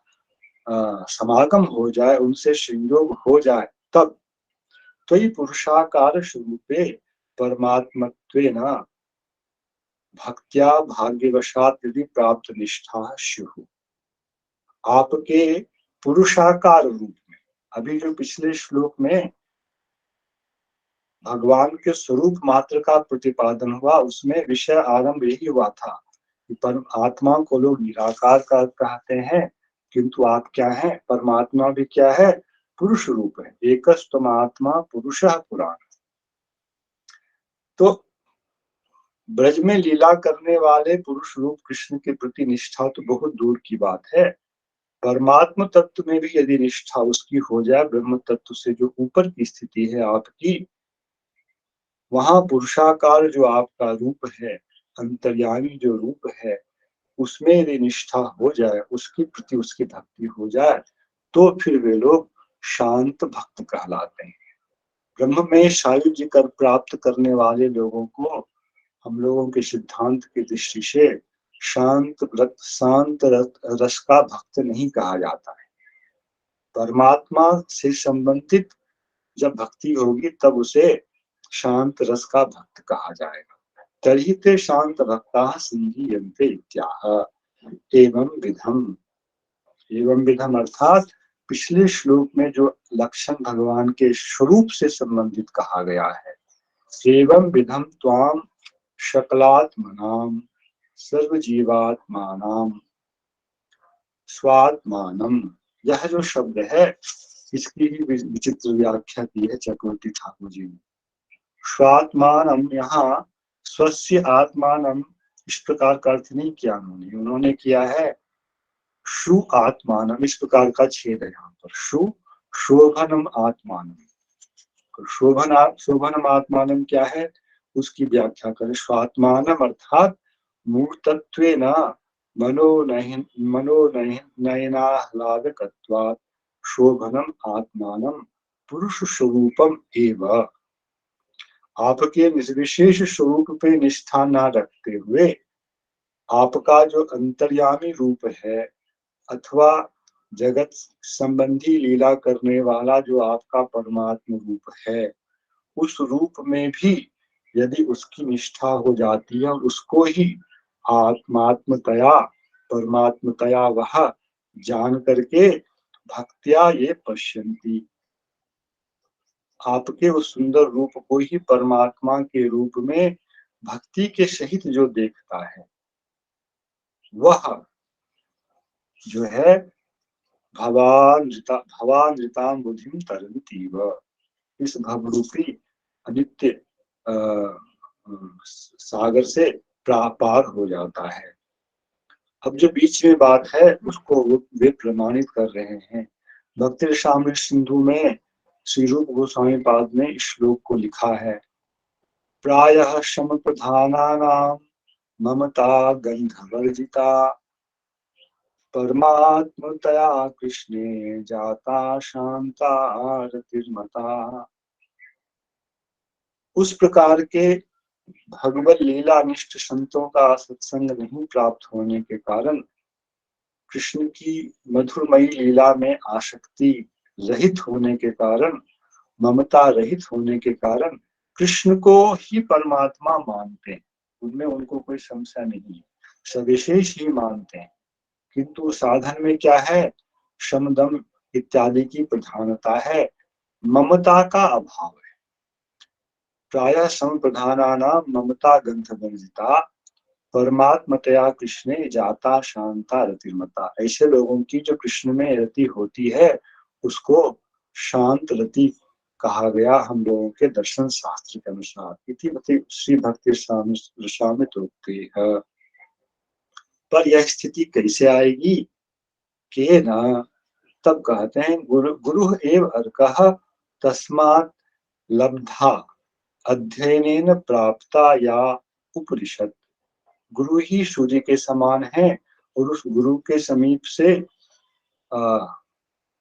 Speaker 3: समागम हो जाए, उनसे संयोग हो जाए, तब त्वयि पुरुषाकार स्वरूपे परमात्मत्वेन भक्त्या भाग्यवशात यदि प्राप्त निष्ठा स्युः, आपके पुरुषाकार रूप में, अभी जो पिछले श्लोक में भगवान के स्वरूप मात्र का प्रतिपादन हुआ उसमें विषय आरंभ यही हुआ था कि आत्मा को लोग निराकार का कहते हैं, किंतु आप क्या हैं? परमात्मा भी क्या है? पुरुष रूप है। एकस्तम आत्मा पुरुषः पुराण। तो ब्रज में लीला करने वाले पुरुष रूप कृष्ण के प्रति निष्ठा तो बहुत दूर की बात है, परमात्म तत्व में भी यदि निष्ठा उसकी हो जाए, ब्रह्म तत्व से जो ऊपर की स्थिति है आपकी, वहां पुरुषाकार जो आपका रूप है, अंतर्यामी जो रूप है, उसमें यदि निष्ठा हो जाए, उसके प्रति उसकी भक्ति हो जाए, तो फिर वे लोग शांत भक्त कहलाते हैं। ब्रह्म में सायुज्य कर प्राप्त करने वाले लोगों को हम लोगों के सिद्धांत की दृष्टि से शांत रस का भक्त नहीं कहा जाता है। परमात्मा से संबंधित जब भक्ति होगी तब उसे शांत रस का भक्त कहा जाएगा। तर्हि ते शांत भक्ता सिंहीयन्ते इत्याह। एवं विधम अर्थात पिछले श्लोक में जो लक्षण भगवान के स्वरूप से संबंधित कहा गया है, एवं विधम त्वाम शकलात्मनाम सर्वजीवात्मानाम स्वात्मानम, यह जो शब्द है इसकी ही विचित्र व्याख्या की है चक्रवर्ती ठाकुर जी ने। स्वात्मानम, यहाँ स्वस्य आत्मानम इस प्रकार का अर्थ नहीं किया उन्होंने किया है शु आत्मानम, इस प्रकार का छेद है यहाँ पर। शु शोभनम आत्मानम, शोभनम आत्मानम क्या है उसकी व्याख्या करें। स्वात्मानम अर्थात मूर्तत्वेन मनोनयनाह्लादकत्वात् शोभनम आत्मानम पुरुष स्वरूपम एव। आपके निर्विशेष स्वरूप पे निष्ठा न रखते हुए आपका जो अंतर्यामी रूप है अथवा जगत संबंधी लीला करने वाला जो आपका परमात्म रूप है, उस रूप में भी यदि उसकी निष्ठा हो जाती है और उसको ही आत्मात्मतया परमात्मतया वह जान करके भक्त्या ये पश्यन्ति, आपके उस सुंदर रूप को ही परमात्मा के रूप में भक्ति के सहित जो देखता है, वह जो है भवानृताम बुद्धिम तरन्ति, वह इस भवरूपी अनित्य सागर से पार हो जाता है। अब जो बीच में बात है उसको वे प्रमाणित कर रहे हैं। भक्ति रसामृत सिंधु में श्री रूप गोस्वामी पाद ने इस श्लोक को लिखा है, प्रायः शम प्रधानानां ममता गंधवर्जिता परमात्मतया कृष्णे जाता शांता रतिर्मता। उस प्रकार के भगवत लीला निष्ठ संतों का सत्संग नहीं प्राप्त होने के कारण, कृष्ण की मधुरमयी लीला में आसक्ति रहित होने के कारण, ममता रहित होने के कारण कृष्ण को ही परमात्मा मानते हैं, उनमें उनको कोई संशय नहीं है, सविशेष ही मानते हैं। किंतु साधन में क्या है, शमदम इत्यादि की प्रधानता है, ममता का अभाव है। प्रायः संप्रधानानां ममता गंधवर्जिता परमात्मतया कृष्णे जाता शांता रतिर्मता। ऐसे लोगों की जो कृष्ण में रति होती है उसको शांत रति कहा गया हम लोगों के दर्शन शास्त्र के अनुसार। इति श्री भक्ति रसामृत उक्ति है। पर यह स्थिति कैसे आएगी के न, तब कहते हैं गुरु एव अर्कः तस्मात् लब्धा अध्ययनेन प्राप्ता या उपनिषद। गुरु ही सूर्य के समान है और उस गुरु के समीप से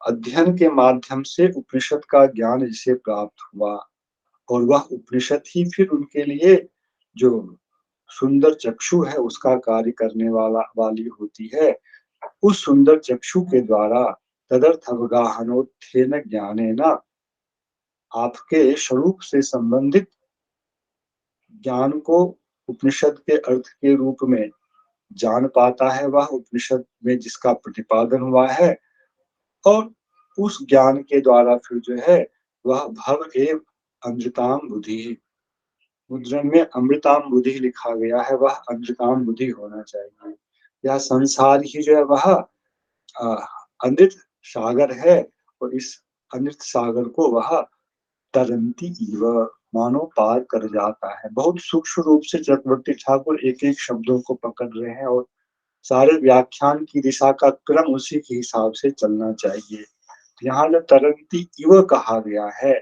Speaker 3: अध्ययन के माध्यम से उपनिषद का ज्ञान जिसे प्राप्त हुआ, और वह उपनिषद ही फिर उनके लिए जो सुंदर चक्षु है उसका कार्य करने वाली होती है। उस सुंदर चक्षु के द्वारा तदर्थ अवगाहनोत्थेन ज्ञानेन, आपके स्वरूप से संबंधित ज्ञान को उपनिषद के अर्थ के रूप में जान पाता है वह उपनिषद में जिसका प्रतिपादन हुआ है, और उस ज्ञान के द्वारा फिर जो है वह भव एव अमृताम बुद्धि, मुद्रण में अमृताम बुद्धि लिखा गया है, वह अमृताम बुद्धि होना चाहिए। यह संसार ही जो है वह अमृत सागर है और इस अमृत सागर को वह तरंती इव मानो पार कर जाता है। बहुत सूक्ष्म रूप से चक्रवर्ती ठाकुर एक एक शब्दों को पकड़ रहे हैं और सारे व्याख्यान की दिशा का क्रम उसी के हिसाब से चलना चाहिए। यहाँ जो तरंती इव कहा गया है,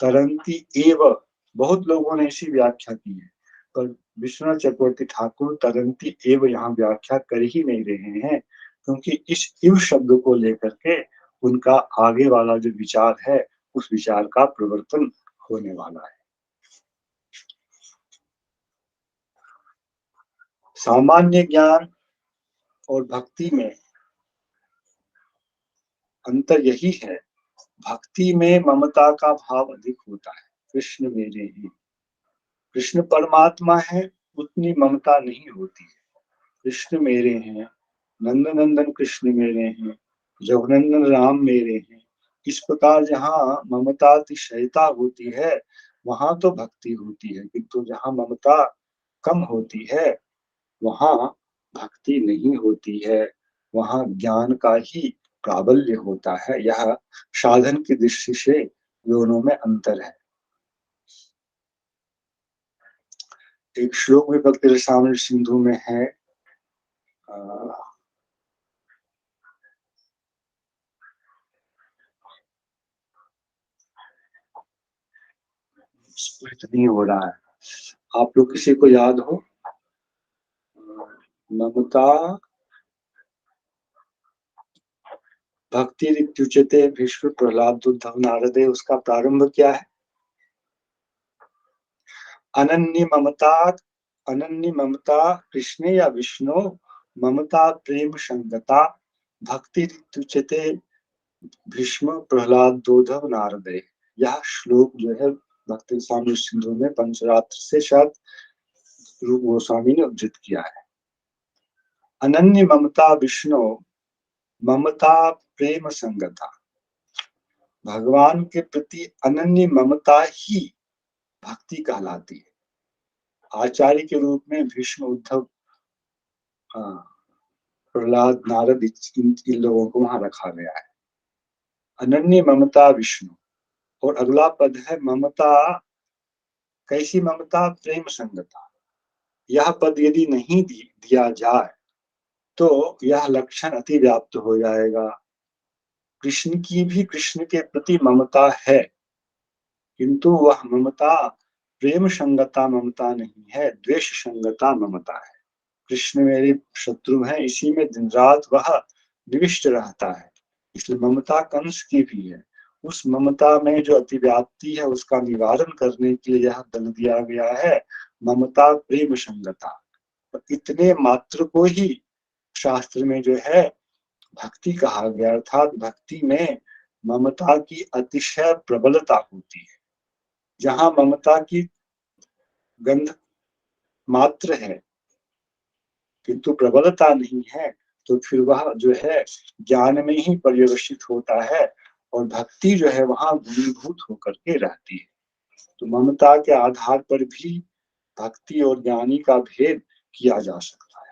Speaker 3: तरंती एव, बहुत लोगों ने इसी व्याख्या की है, पर विश्वनाथ चक्रवर्ती ठाकुर तरंती एव यहाँ व्याख्या कर ही नहीं रहे हैं, क्योंकि इस इव शब्द को लेकर के उनका आगे वाला जो विचार है उस विचार का प्रवर्तन होने वाला है। सामान्य ज्ञान और भक्ति में अंतर यही है, भक्ति में ममता का भाव अधिक होता है। कृष्ण मेरे हैं, कृष्ण परमात्मा है, उतनी ममता नहीं होती है। कृष्ण मेरे हैं, नंद नंदन कृष्ण मेरे हैं, रघुनंदन राम मेरे हैं। इस प्रकार जहाँ ममता अतिशयता होती है वहां तो भक्ति होती है, किंतु जहाँ ममता कम होती है वहां भक्ति नहीं होती है, वहां ज्ञान का ही प्राबल्य होता है। यह साधन की दृष्टि से दोनों में अंतर है। एक श्लोक भी भक्ति रसामृत सिंधु में है, स्पष्ट नहीं हो रहा है, आप लोग किसी को याद हो? ममता भक्ति रित्युच्यते भीष्म प्रहलाद उद्धव नारदे, उसका प्रारंभ क्या है? अनन्य ममता कृष्णे या विष्णु, ममता प्रेम संगता, भक्ति रित्युच्यते भीष्म प्रहलाद उद्धव नारदे। यह श्लोक जो है भक्ति रसामृत सिंधु में पंचरात्र से शायद रूप गोस्वामी ने उद्धृत किया है। अनन्य ममता विष्णु, ममता प्रेम संगता, भगवान के प्रति अनन्य ममता ही भक्ति कहलाती है। आचार्य के रूप में भीष्म उद्धव प्रहलाद नारद इन लोगों को वहां रखा गया है। अनन्य ममता विष्णु, और अगला पद है ममता, कैसी ममता? प्रेम संगता। यह पद यदि नहीं दिया जाए तो यह लक्षण अति व्याप्त हो जाएगा। कृष्ण की भी कृष्ण के प्रति ममता है, किंतु वह ममता प्रेम संगता ममता नहीं है, द्वेष संगता ममता है। कृष्ण मेरे शत्रु हैं, इसी में दिन रात वह निविष्ट रहता है, इसलिए ममता कंस की भी है। उस ममता में जो अतिव्याप्ति है उसका निवारण करने के लिए यह दल दिया गया है, ममता प्रेम संगता। इतने मात्र को ही शास्त्र में जो है भक्ति कहा गया, अर्थात भक्ति में ममता की अतिशय प्रबलता होती है। जहां ममता की गंध मात्र है किंतु प्रबलता नहीं है, तो फिर वह जो है ज्ञान में ही पर्यवसित होता है और भक्ति जो है वहां गुणीभूत होकर के रहती है। तो ममता के आधार पर भी भक्ति और ज्ञानी का भेद किया जा सकता है।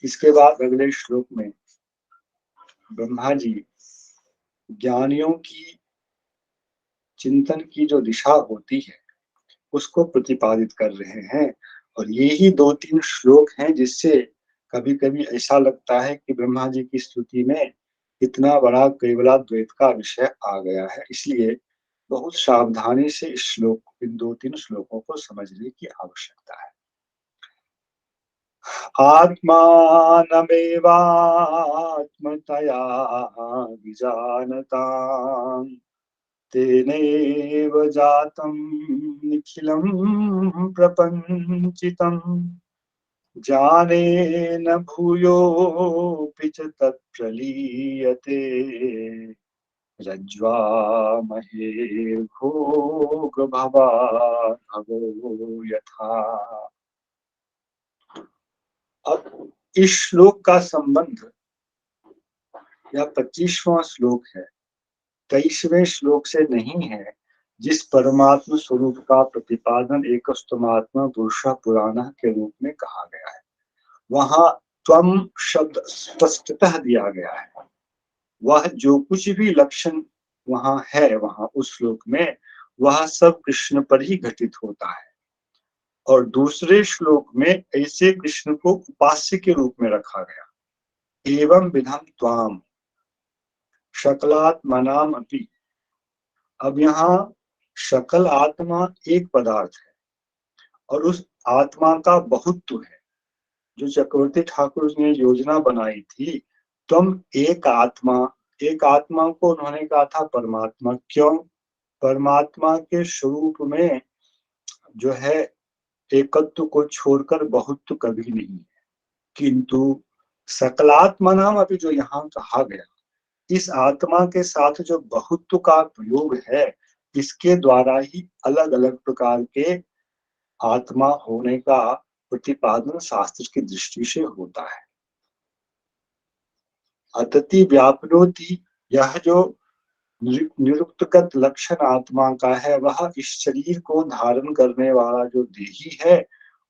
Speaker 3: इसके बाद अगले श्लोक में ब्रह्मा जी ज्ञानियों की चिंतन की जो दिशा होती है उसको प्रतिपादित कर रहे हैं, और ये ही 2-3 श्लोक हैं जिससे कभी कभी ऐसा लगता है कि ब्रह्मा जी की स्तुति में इतना बड़ा केवलाद्वैत का विषय आ गया है। इसलिए बहुत सावधानी से इस श्लोक, इन 2-3 श्लोकों को समझने की आवश्यकता है। आत्मानमेवात्मतया विजानताम् तेनैव जातं निखिलं प्रपञ्चितं, ज्ञानेन भूयोऽपि च तत्प्रलीयते रज्ज्वा महेर्भोगभवाभवो यथा। अब इस श्लोक का संबंध, यह 25वां श्लोक है, 23वें श्लोक से नहीं है, जिस परमात्म स्वरूप का प्रतिपादन एकस्तमात्मा पुरुषः पुराणः के रूप में कहा गया है। वहां त्वम शब्द स्पष्टतः दिया गया है। वह जो कुछ भी लक्षण वहां है, वहां उस श्लोक में वह सब कृष्ण पर ही घटित होता है। और दूसरे श्लोक में ऐसे कृष्ण को उपास्य के रूप में रखा गया। एवं विधम त्वाम शकलात्मनाम अपि। अब यहाँ शकल आत्मा एक पदार्थ है और उस आत्मा का बहुत्व है। जो चक्रवर्ती ठाकुर ने योजना बनाई थी, तुम एक आत्मा को उन्होंने कहा था परमात्मा। क्यों? परमात्मा के स्वरूप में जो है एकत्व को छोड़कर बहुत्व कभी नहीं है। किंतु सकलात्मा नाम अभी जो यहाँ कहा गया, इस आत्मा के साथ जो बहुत्व का प्रयोग है, इसके द्वारा ही अलग अलग प्रकार के आत्मा होने का प्रतिपादन शास्त्र की दृष्टि से होता है। अतति व्यापनोति, यह जो निरुक्तगत लक्षण आत्मा का है, वह इस शरीर को धारण करने वाला जो देही है,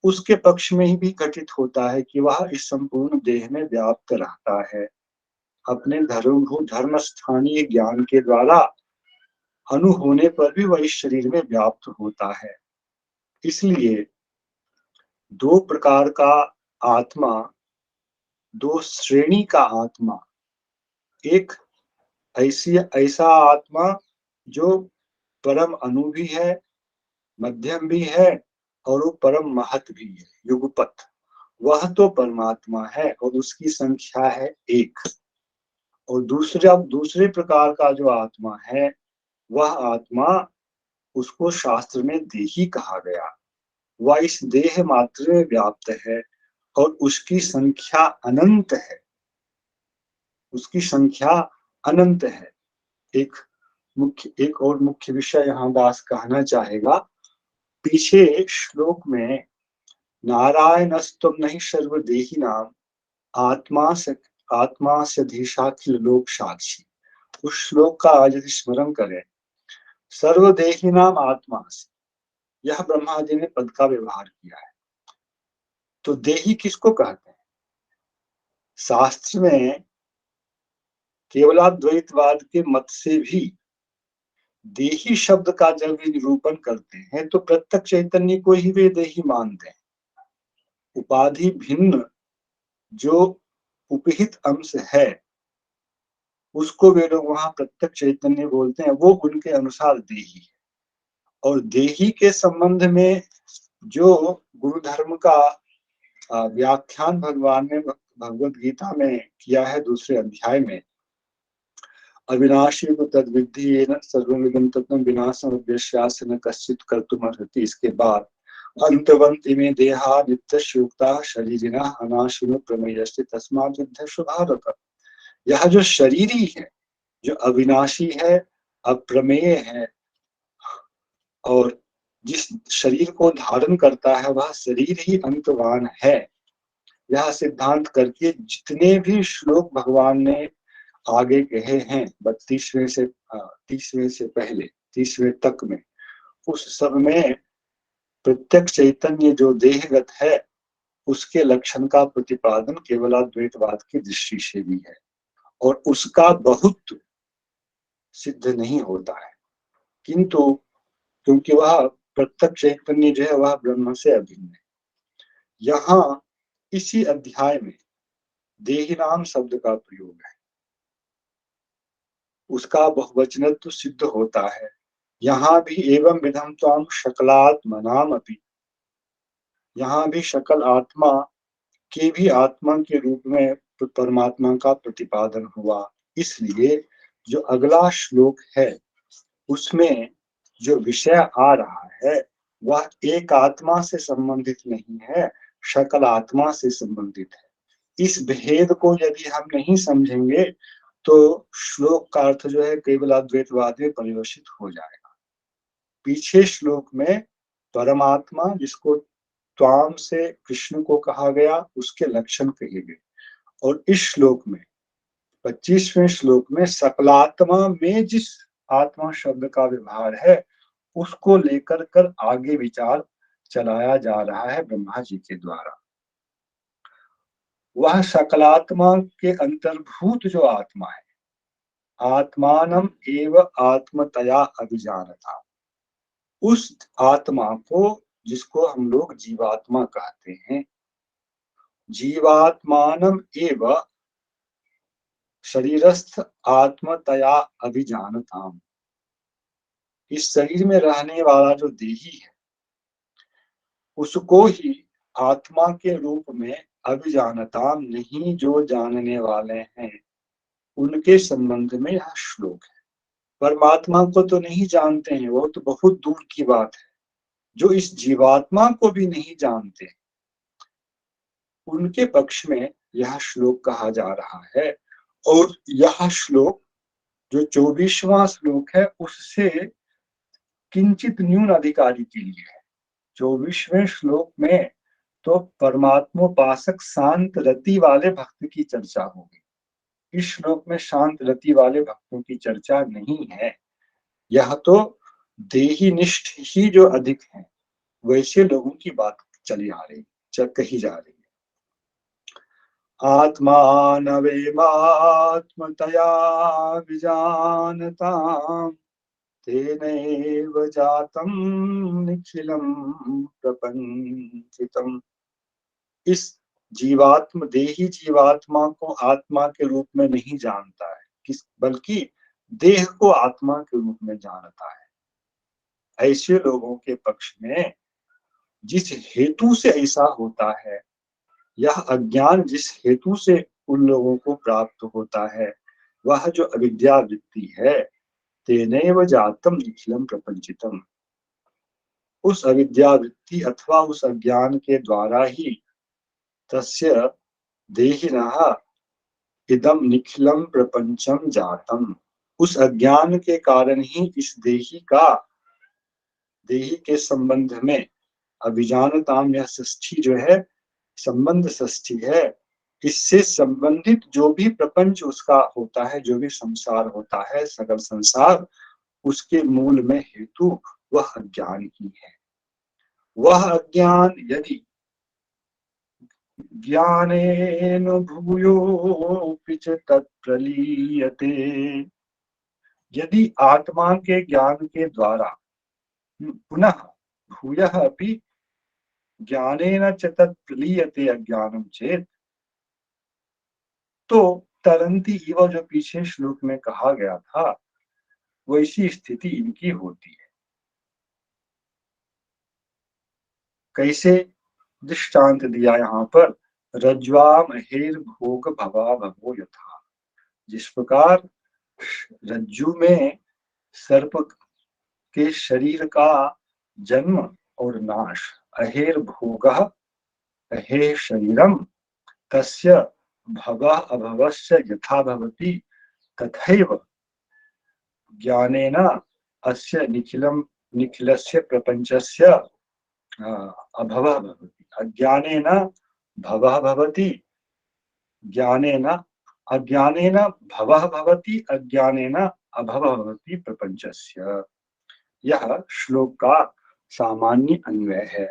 Speaker 3: उसके पक्ष में ही भी घटित होता है कि वह इस संपूर्ण देह में व्याप्त रहता है। अपने धर्म स्थानीय ज्ञान के द्वारा अनु होने पर भी वह इस शरीर में व्याप्त होता है। इसलिए दो प्रकार का आत्मा, दो श्रेणी का आत्मा, एक ऐसा आत्मा जो परम अणु भी है, मध्यम भी है और वो परम महत भी है, युगपत, वह तो परमात्मा है और उसकी संख्या है एक। और दूसरे प्रकार का जो आत्मा है, वह आत्मा, उसको शास्त्र में देही कहा गया। वह इस देह मात्र में व्याप्त है और उसकी संख्या अनंत है। उसकी संख्या अनंत है। एक और मुख्य विषय यहाँ दास कहना चाहेगा। पीछे श्लोक में नारायणस्तम नहीं सर्वदेही नाम आत्मा से धीशाखिल लोक साक्षी, उस श्लोक का आज यदि स्मरण करें, सर्वदेही नाम आत्मा से, यह ब्रह्मा जी ने पद का व्यवहार किया है। तो देही किसको कहते हैं? शास्त्र में केवलाद्वैतवाद के मत से भी देही शब्द का जब वे निरूपण करते हैं तो प्रत्यक्ष चैतन्य को ही वे देही मानते हैं। उपाधि भिन्न जो उपहित अंश है, उसको वे लोग वहां प्रत्यक्ष चैतन्य बोलते हैं, वो उनके अनुसार देही है। और देही के संबंध में जो गुरु धर्म का व्याख्यान भगवान ने भगवत गीता में किया है, दूसरे अध्याय में, अविनाशी तद्विद्धि येन सर्वमिदं तत्त्वं विनाशं अव्यस्यास्य न कश्चित् कर्तुमर्हति। इसके बाद अंतवंत इमे देहा नित्यस्युक्ता शरीरिणः अनाशिनो प्रमेयस्ते तस्मात् युद्धस्व भारत। यह जो शरीरी है, जो अविनाशी है, अप्रमेय है, और जिस शरीर को धारण करता है, वह शरीर ही अंतवान है। यह सिद्धांत करके जितने भी श्लोक भगवान ने आगे कहे हैं 32वें से 30वें से पहले 30वें तक में, उस सब में प्रत्यक्ष चैतन्य जो देहगत है, उसके लक्षण का प्रतिपादन केवलाद्वैतवाद की दृष्टि से भी है और उसका बहुत सिद्ध नहीं होता है। किंतु क्योंकि वह प्रत्यक्ष चैतन्य जो है वह ब्रह्म से अभिन्न है। यहाँ इसी अध्याय में देहिनाम शब्द का प्रयोग है, उसका बहुवचनत्व सिद्ध होता है। यहाँ भी एवं विधम त्वाम शकलात्मनाम अपि, यहाँ भी शकल आत्मा के भी आत्मा के रूप में परमात्मा का प्रतिपादन हुआ। इसलिए जो अगला श्लोक है उसमें जो विषय आ रहा है वह एक आत्मा से संबंधित नहीं है, शकल आत्मा से संबंधित है। इस भेद को यदि हम नहीं समझेंगे तो श्लोक का अर्थ जो है केवल अद्वैतवाद में परिवर्तित हो जाएगा। पीछे श्लोक में परमात्मा, जिसको त्वाम से कृष्ण को कहा गया, उसके लक्षण कहे गए, और इस श्लोक में 25वें श्लोक में सकलात्मा में जिस आत्मा शब्द का व्यवहार है, उसको लेकर कर आगे विचार चलाया जा रहा है ब्रह्मा जी के द्वारा। वह सकलात्मा के अंतर्भूत जो आत्मा है, आत्मानम एव आत्मतया अभिजानता, उस आत्मा को जिसको हम लोग जीवात्मा कहते हैं, जीवात्मानम एव शरीरस्थ आत्मतया अभिजानताम। इस शरीर में रहने वाला जो देही है उसको ही आत्मा के रूप में अभिजानताम, नहीं जो जानने वाले हैं उनके संबंध में यह श्लोक है। परमात्मा को तो नहीं जानते हैं, वो तो बहुत दूर की बात है। जो इस जीवात्मा को भी नहीं जानते उनके पक्ष में यह श्लोक कहा जा रहा है। और यह श्लोक जो 24वां श्लोक है उससे किंचित न्यून अधिकारी के लिए है। 24वें श्लोक में तो परमात्मोपासक शांत रति वाले भक्त की चर्चा होगी। इस श्लोक में शांत रति वाले भक्तों की चर्चा नहीं है। यह तो देही निष्ठ ही जो अधिक है वैसे लोगों की बात चली आ रही, कही जा रही है। आत्मानवेमात्मतया विजानताम् तेनैव जातं निखिलं प्रपंचितम्। इस जीवात्म देही जीवात्मा को आत्मा के रूप में नहीं जानता है, बल्कि देह को आत्मा के रूप में जानता है। ऐसे लोगों के पक्ष में जिस हेतु से ऐसा होता है, यह अज्ञान जिस हेतु से उन लोगों को प्राप्त होता है, वह जो अविद्या वृत्ति है, तेनैव जातम निखिलम प्रपंचितम। उस अविद्या वृत्ति अथवा उस अज्ञान के द्वारा ही तस्य देहिनः इदम निखिलम प्रपंचम जातम। उस अज्ञान के कारण ही इस देही के संबंध में अभिजानताम, यह षष्ठी जो है संबंध षष्ठी है। इससे संबंधित जो भी प्रपंच उसका होता है, जो भी संसार होता है, सकल संसार, उसके मूल में हेतु वह अज्ञान ही है। वह अज्ञान यदि ज्ञानेन भूयोऽपि च तत्प्रलीयते, यदि आत्मा के ज्ञान के द्वारा पुनः भूयः अपि ज्ञानेन च तत्प्रलीयते अज्ञानम चेत, तो तरंती इव जो पीछे श्लोक में कहा गया था वैसी स्थिति इनकी होती है। कैसे दृष्टांत दिया यहाँ पर, रज्ज्वाम हेर भोग भवा भवो यथा। जिस प्रकार रज्जु में सर्प के शरीर का जन्म और नाश, अहेर भोगः अहे शरीरम तस्य भवः अभवस्य यथा भवति तथैव ज्ञानेन अस्य निखिलस्य प्रपंचस्य अभवः भवति। अज्ञानेन भवः भवति, ज्ञानेन अज्ञानेन भवः भवति, अज्ञानेन अभवः भवति प्रपंचस्य। यह श्लोक का सामान्य अन्वय है।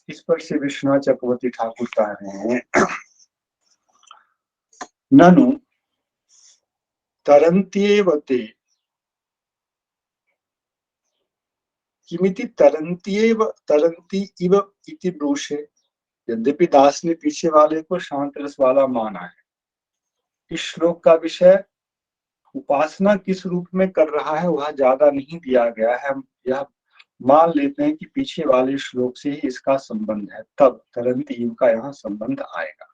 Speaker 3: इस पर श्री विश्वनाथ चक्रवर्ती ठाकुर कह रहे हैं, ननु तरन्त्येव ते किमिति तरन्ती इव इति ब्रूषे। यद्यपि दास ने पीछे वाले को शांत रस वाला माना है, इस श्लोक का विषय उपासना किस रूप में कर रहा है वह ज्यादा नहीं दिया गया है। हम यह मान लेते हैं कि पीछे वाले श्लोक से ही इसका संबंध है, तब तरंती इव का यहाँ संबंध आएगा।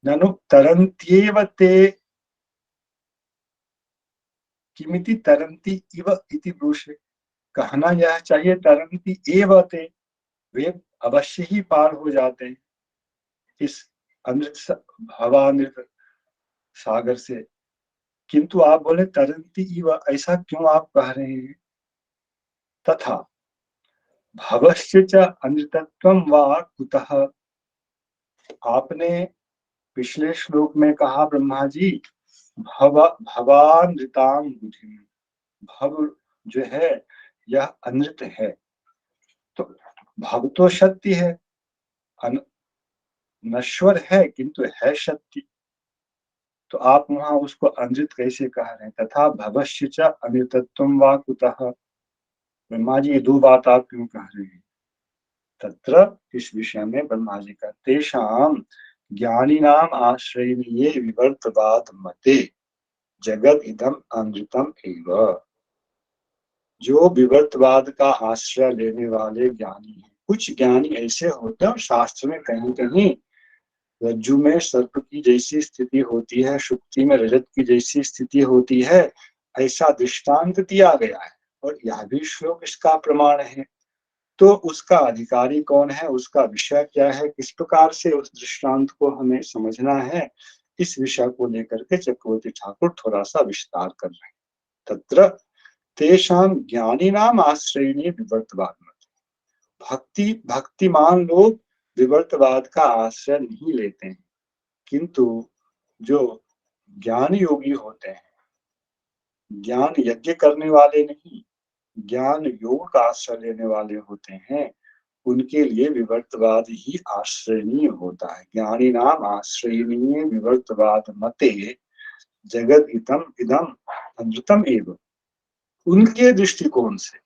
Speaker 3: ननु तरन्त्येव ते किमिति तरन्ती इव इति ब्रूषे। कहना यह चाहिए तरन्ती एव ते, वे अवश्य ही पार हो जाते हैं इस अमृत भवामृत सागर से। किंतु आप बोले तरन्ती इव, ऐसा क्यों आप कह रहे हैं? तथा भवस्य च अमृतत्वं वा कुतः। आपने पिछले श्लोक में कहा ब्रह्मा जी भवामृतां बुद्धि, भव जो है यह अमृत है, तो भव तो शक्ति है, नश्वर है किंतु है शक्ति, तो आप वहां उसको अमृत कैसे कह रहे हैं? तथा भवस्य च अमृतत्वं वा कुतः, ब्रह्मा जी ये दो बात आप क्यों कह रहे हैं? तत्र इस विषय में ब्रह्मा जी का तेषाम ज्ञानी नाम आश्रयनीय विवर्तवाद मते जगत इदम अमृतम एव। जो विवर्तवाद का आश्रय लेने वाले ज्ञानी हैं, कुछ ज्ञानी ऐसे होते हैं, शास्त्र में कहीं कहीं रज्जु में सर्प की जैसी स्थिति होती है, शुक्ति में रजत की जैसी स्थिति होती है, ऐसा दृष्टांत दिया गया है और यह भी श्लोक इसका प्रमाण है। तो उसका अधिकारी कौन है, उसका विषय क्या है, किस प्रकार से उस दृष्टांत को हमें समझना है, इस विषय को लेकर के चक्रवर्ती ठाकुर थोड़ा सा विस्तार कर रहे हैं। तत्र तेषाम ज्ञानीनाम आश्रयनीय विवर्तवाद मत। भक्तिमान लोग विवर्तवाद का आश्रय नहीं लेते हैं, किंतु जो ज्ञान योगी होते हैं, ज्ञान यज्ञ करने वाले नहीं, ज्ञान योग का आश्रय लेने वाले होते हैं, उनके लिए विवर्तवाद ही आश्रयनीय होता है। ज्ञानी नाम आश्रयनीय विवर्तवाद मते जगत इदम अमृतम एव। उनके दृष्टिकोण से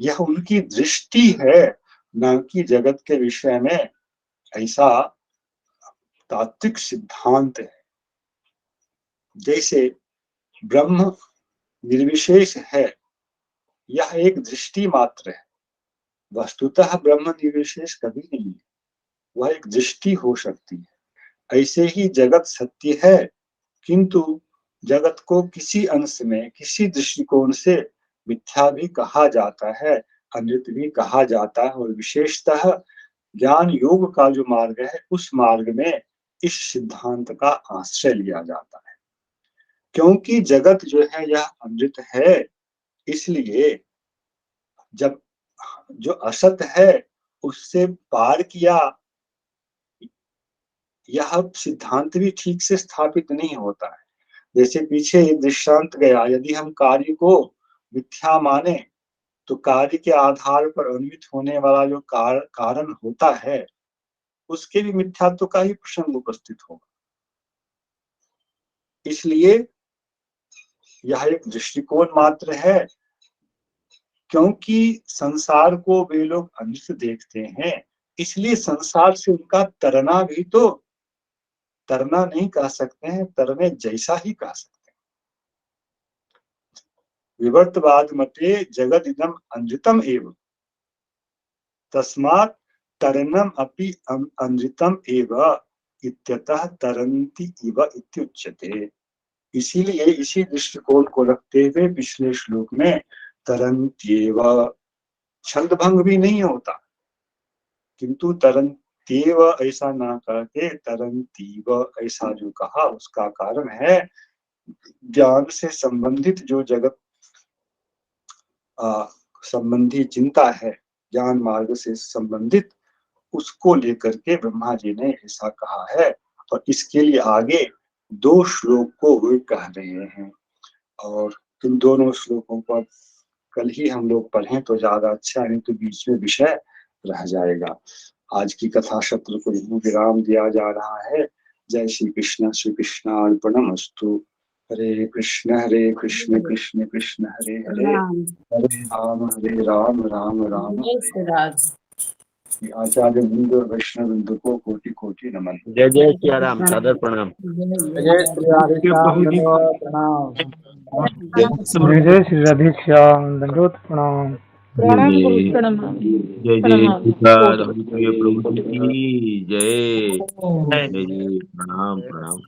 Speaker 3: यह उनकी दृष्टि है, न कि जगत के विषय में ऐसा तात्विक सिद्धांत है। जैसे ब्रह्म निर्विशेष है, यह एक दृष्टि मात्र है, वस्तुतः ब्रह्म निर्विशेष कभी नहीं है, वह एक दृष्टि हो सकती है। ऐसे ही जगत सत्य है, किंतु जगत को किसी अंश में, किसी दृष्टिकोण से मिथ्या भी कहा जाता है, अमृत भी कहा जाता है, और विशेषतः ज्ञान योग का जो मार्ग है, उस मार्ग में इस सिद्धांत का आश्रय लिया जाता है। क्योंकि जगत जो है यह अमृत है, इसलिए जब जो असत है उससे पार किया, यह सिद्धांत भी ठीक से स्थापित नहीं होता है। जैसे पीछे एक दृष्टांत गया, यदि हम कार्य को मिथ्या माने तो कार्य के आधार पर अन्वित होने वाला जो कारण होता है, उसके भी मिथ्यात्व का ही प्रसंग उपस्थित होगा। इसलिए यह एक दृष्टिकोण मात्र है, क्योंकि संसार को वे लोग अनिष्ट देखते हैं, इसलिए संसार से उनका तरना भी तो तरना नहीं कह सकते हैं, तरने जैसा ही कह सकते हैं। विवर्तवाद मते जगत इदम अमृतम एव तस्मात् तरनम अपि अमृतम एव इत्यतः तरन्ति इव इत्युच्यते। इसीलिए इसी दृष्टिकोण को रखते हुए पिछले श्लोक में तरन्त्येव, छंद भंग भी नहीं होता, किंतु तरन्त्येव ऐसा ना करके तरन्तीव ऐसा जो कहा, उसका कारण है ज्ञान से संबंधित जो जगत संबंधी चिंता है, ज्ञान मार्ग से संबंधित, उसको लेकर के ब्रह्मा जी ने ऐसा कहा है। और इसके लिए आगे दो श्लोक को वे कह रहे हैं, और इन दोनों श्लोकों पर कल ही हम लोग पढ़ें तो ज्यादा अच्छा है, तो बीच में विषय रह जाएगा। आज की कथा सत्र को विराम दिया जा रहा है। जय श्री कृष्ण अर्पणमस्तु। हरे कृष्ण कृष्ण कृष्ण हरे हरे, हरे राम राम राम हरे हरे। आचार्य वृंद और वैष्णव वृंद को कोटि कोटि नमन।
Speaker 4: जय जय सिया राम, सादर प्रणाम।
Speaker 1: जय श्री राधे श्याम, दंडवत प्रणाम।
Speaker 4: जय
Speaker 1: जय श्री राधे श्याम, दंडवत प्रणाम।
Speaker 5: प्रणाम गुरु, प्रणाम।
Speaker 4: जय प्रभु की जय। जय जय प्रणाम प्रणाम।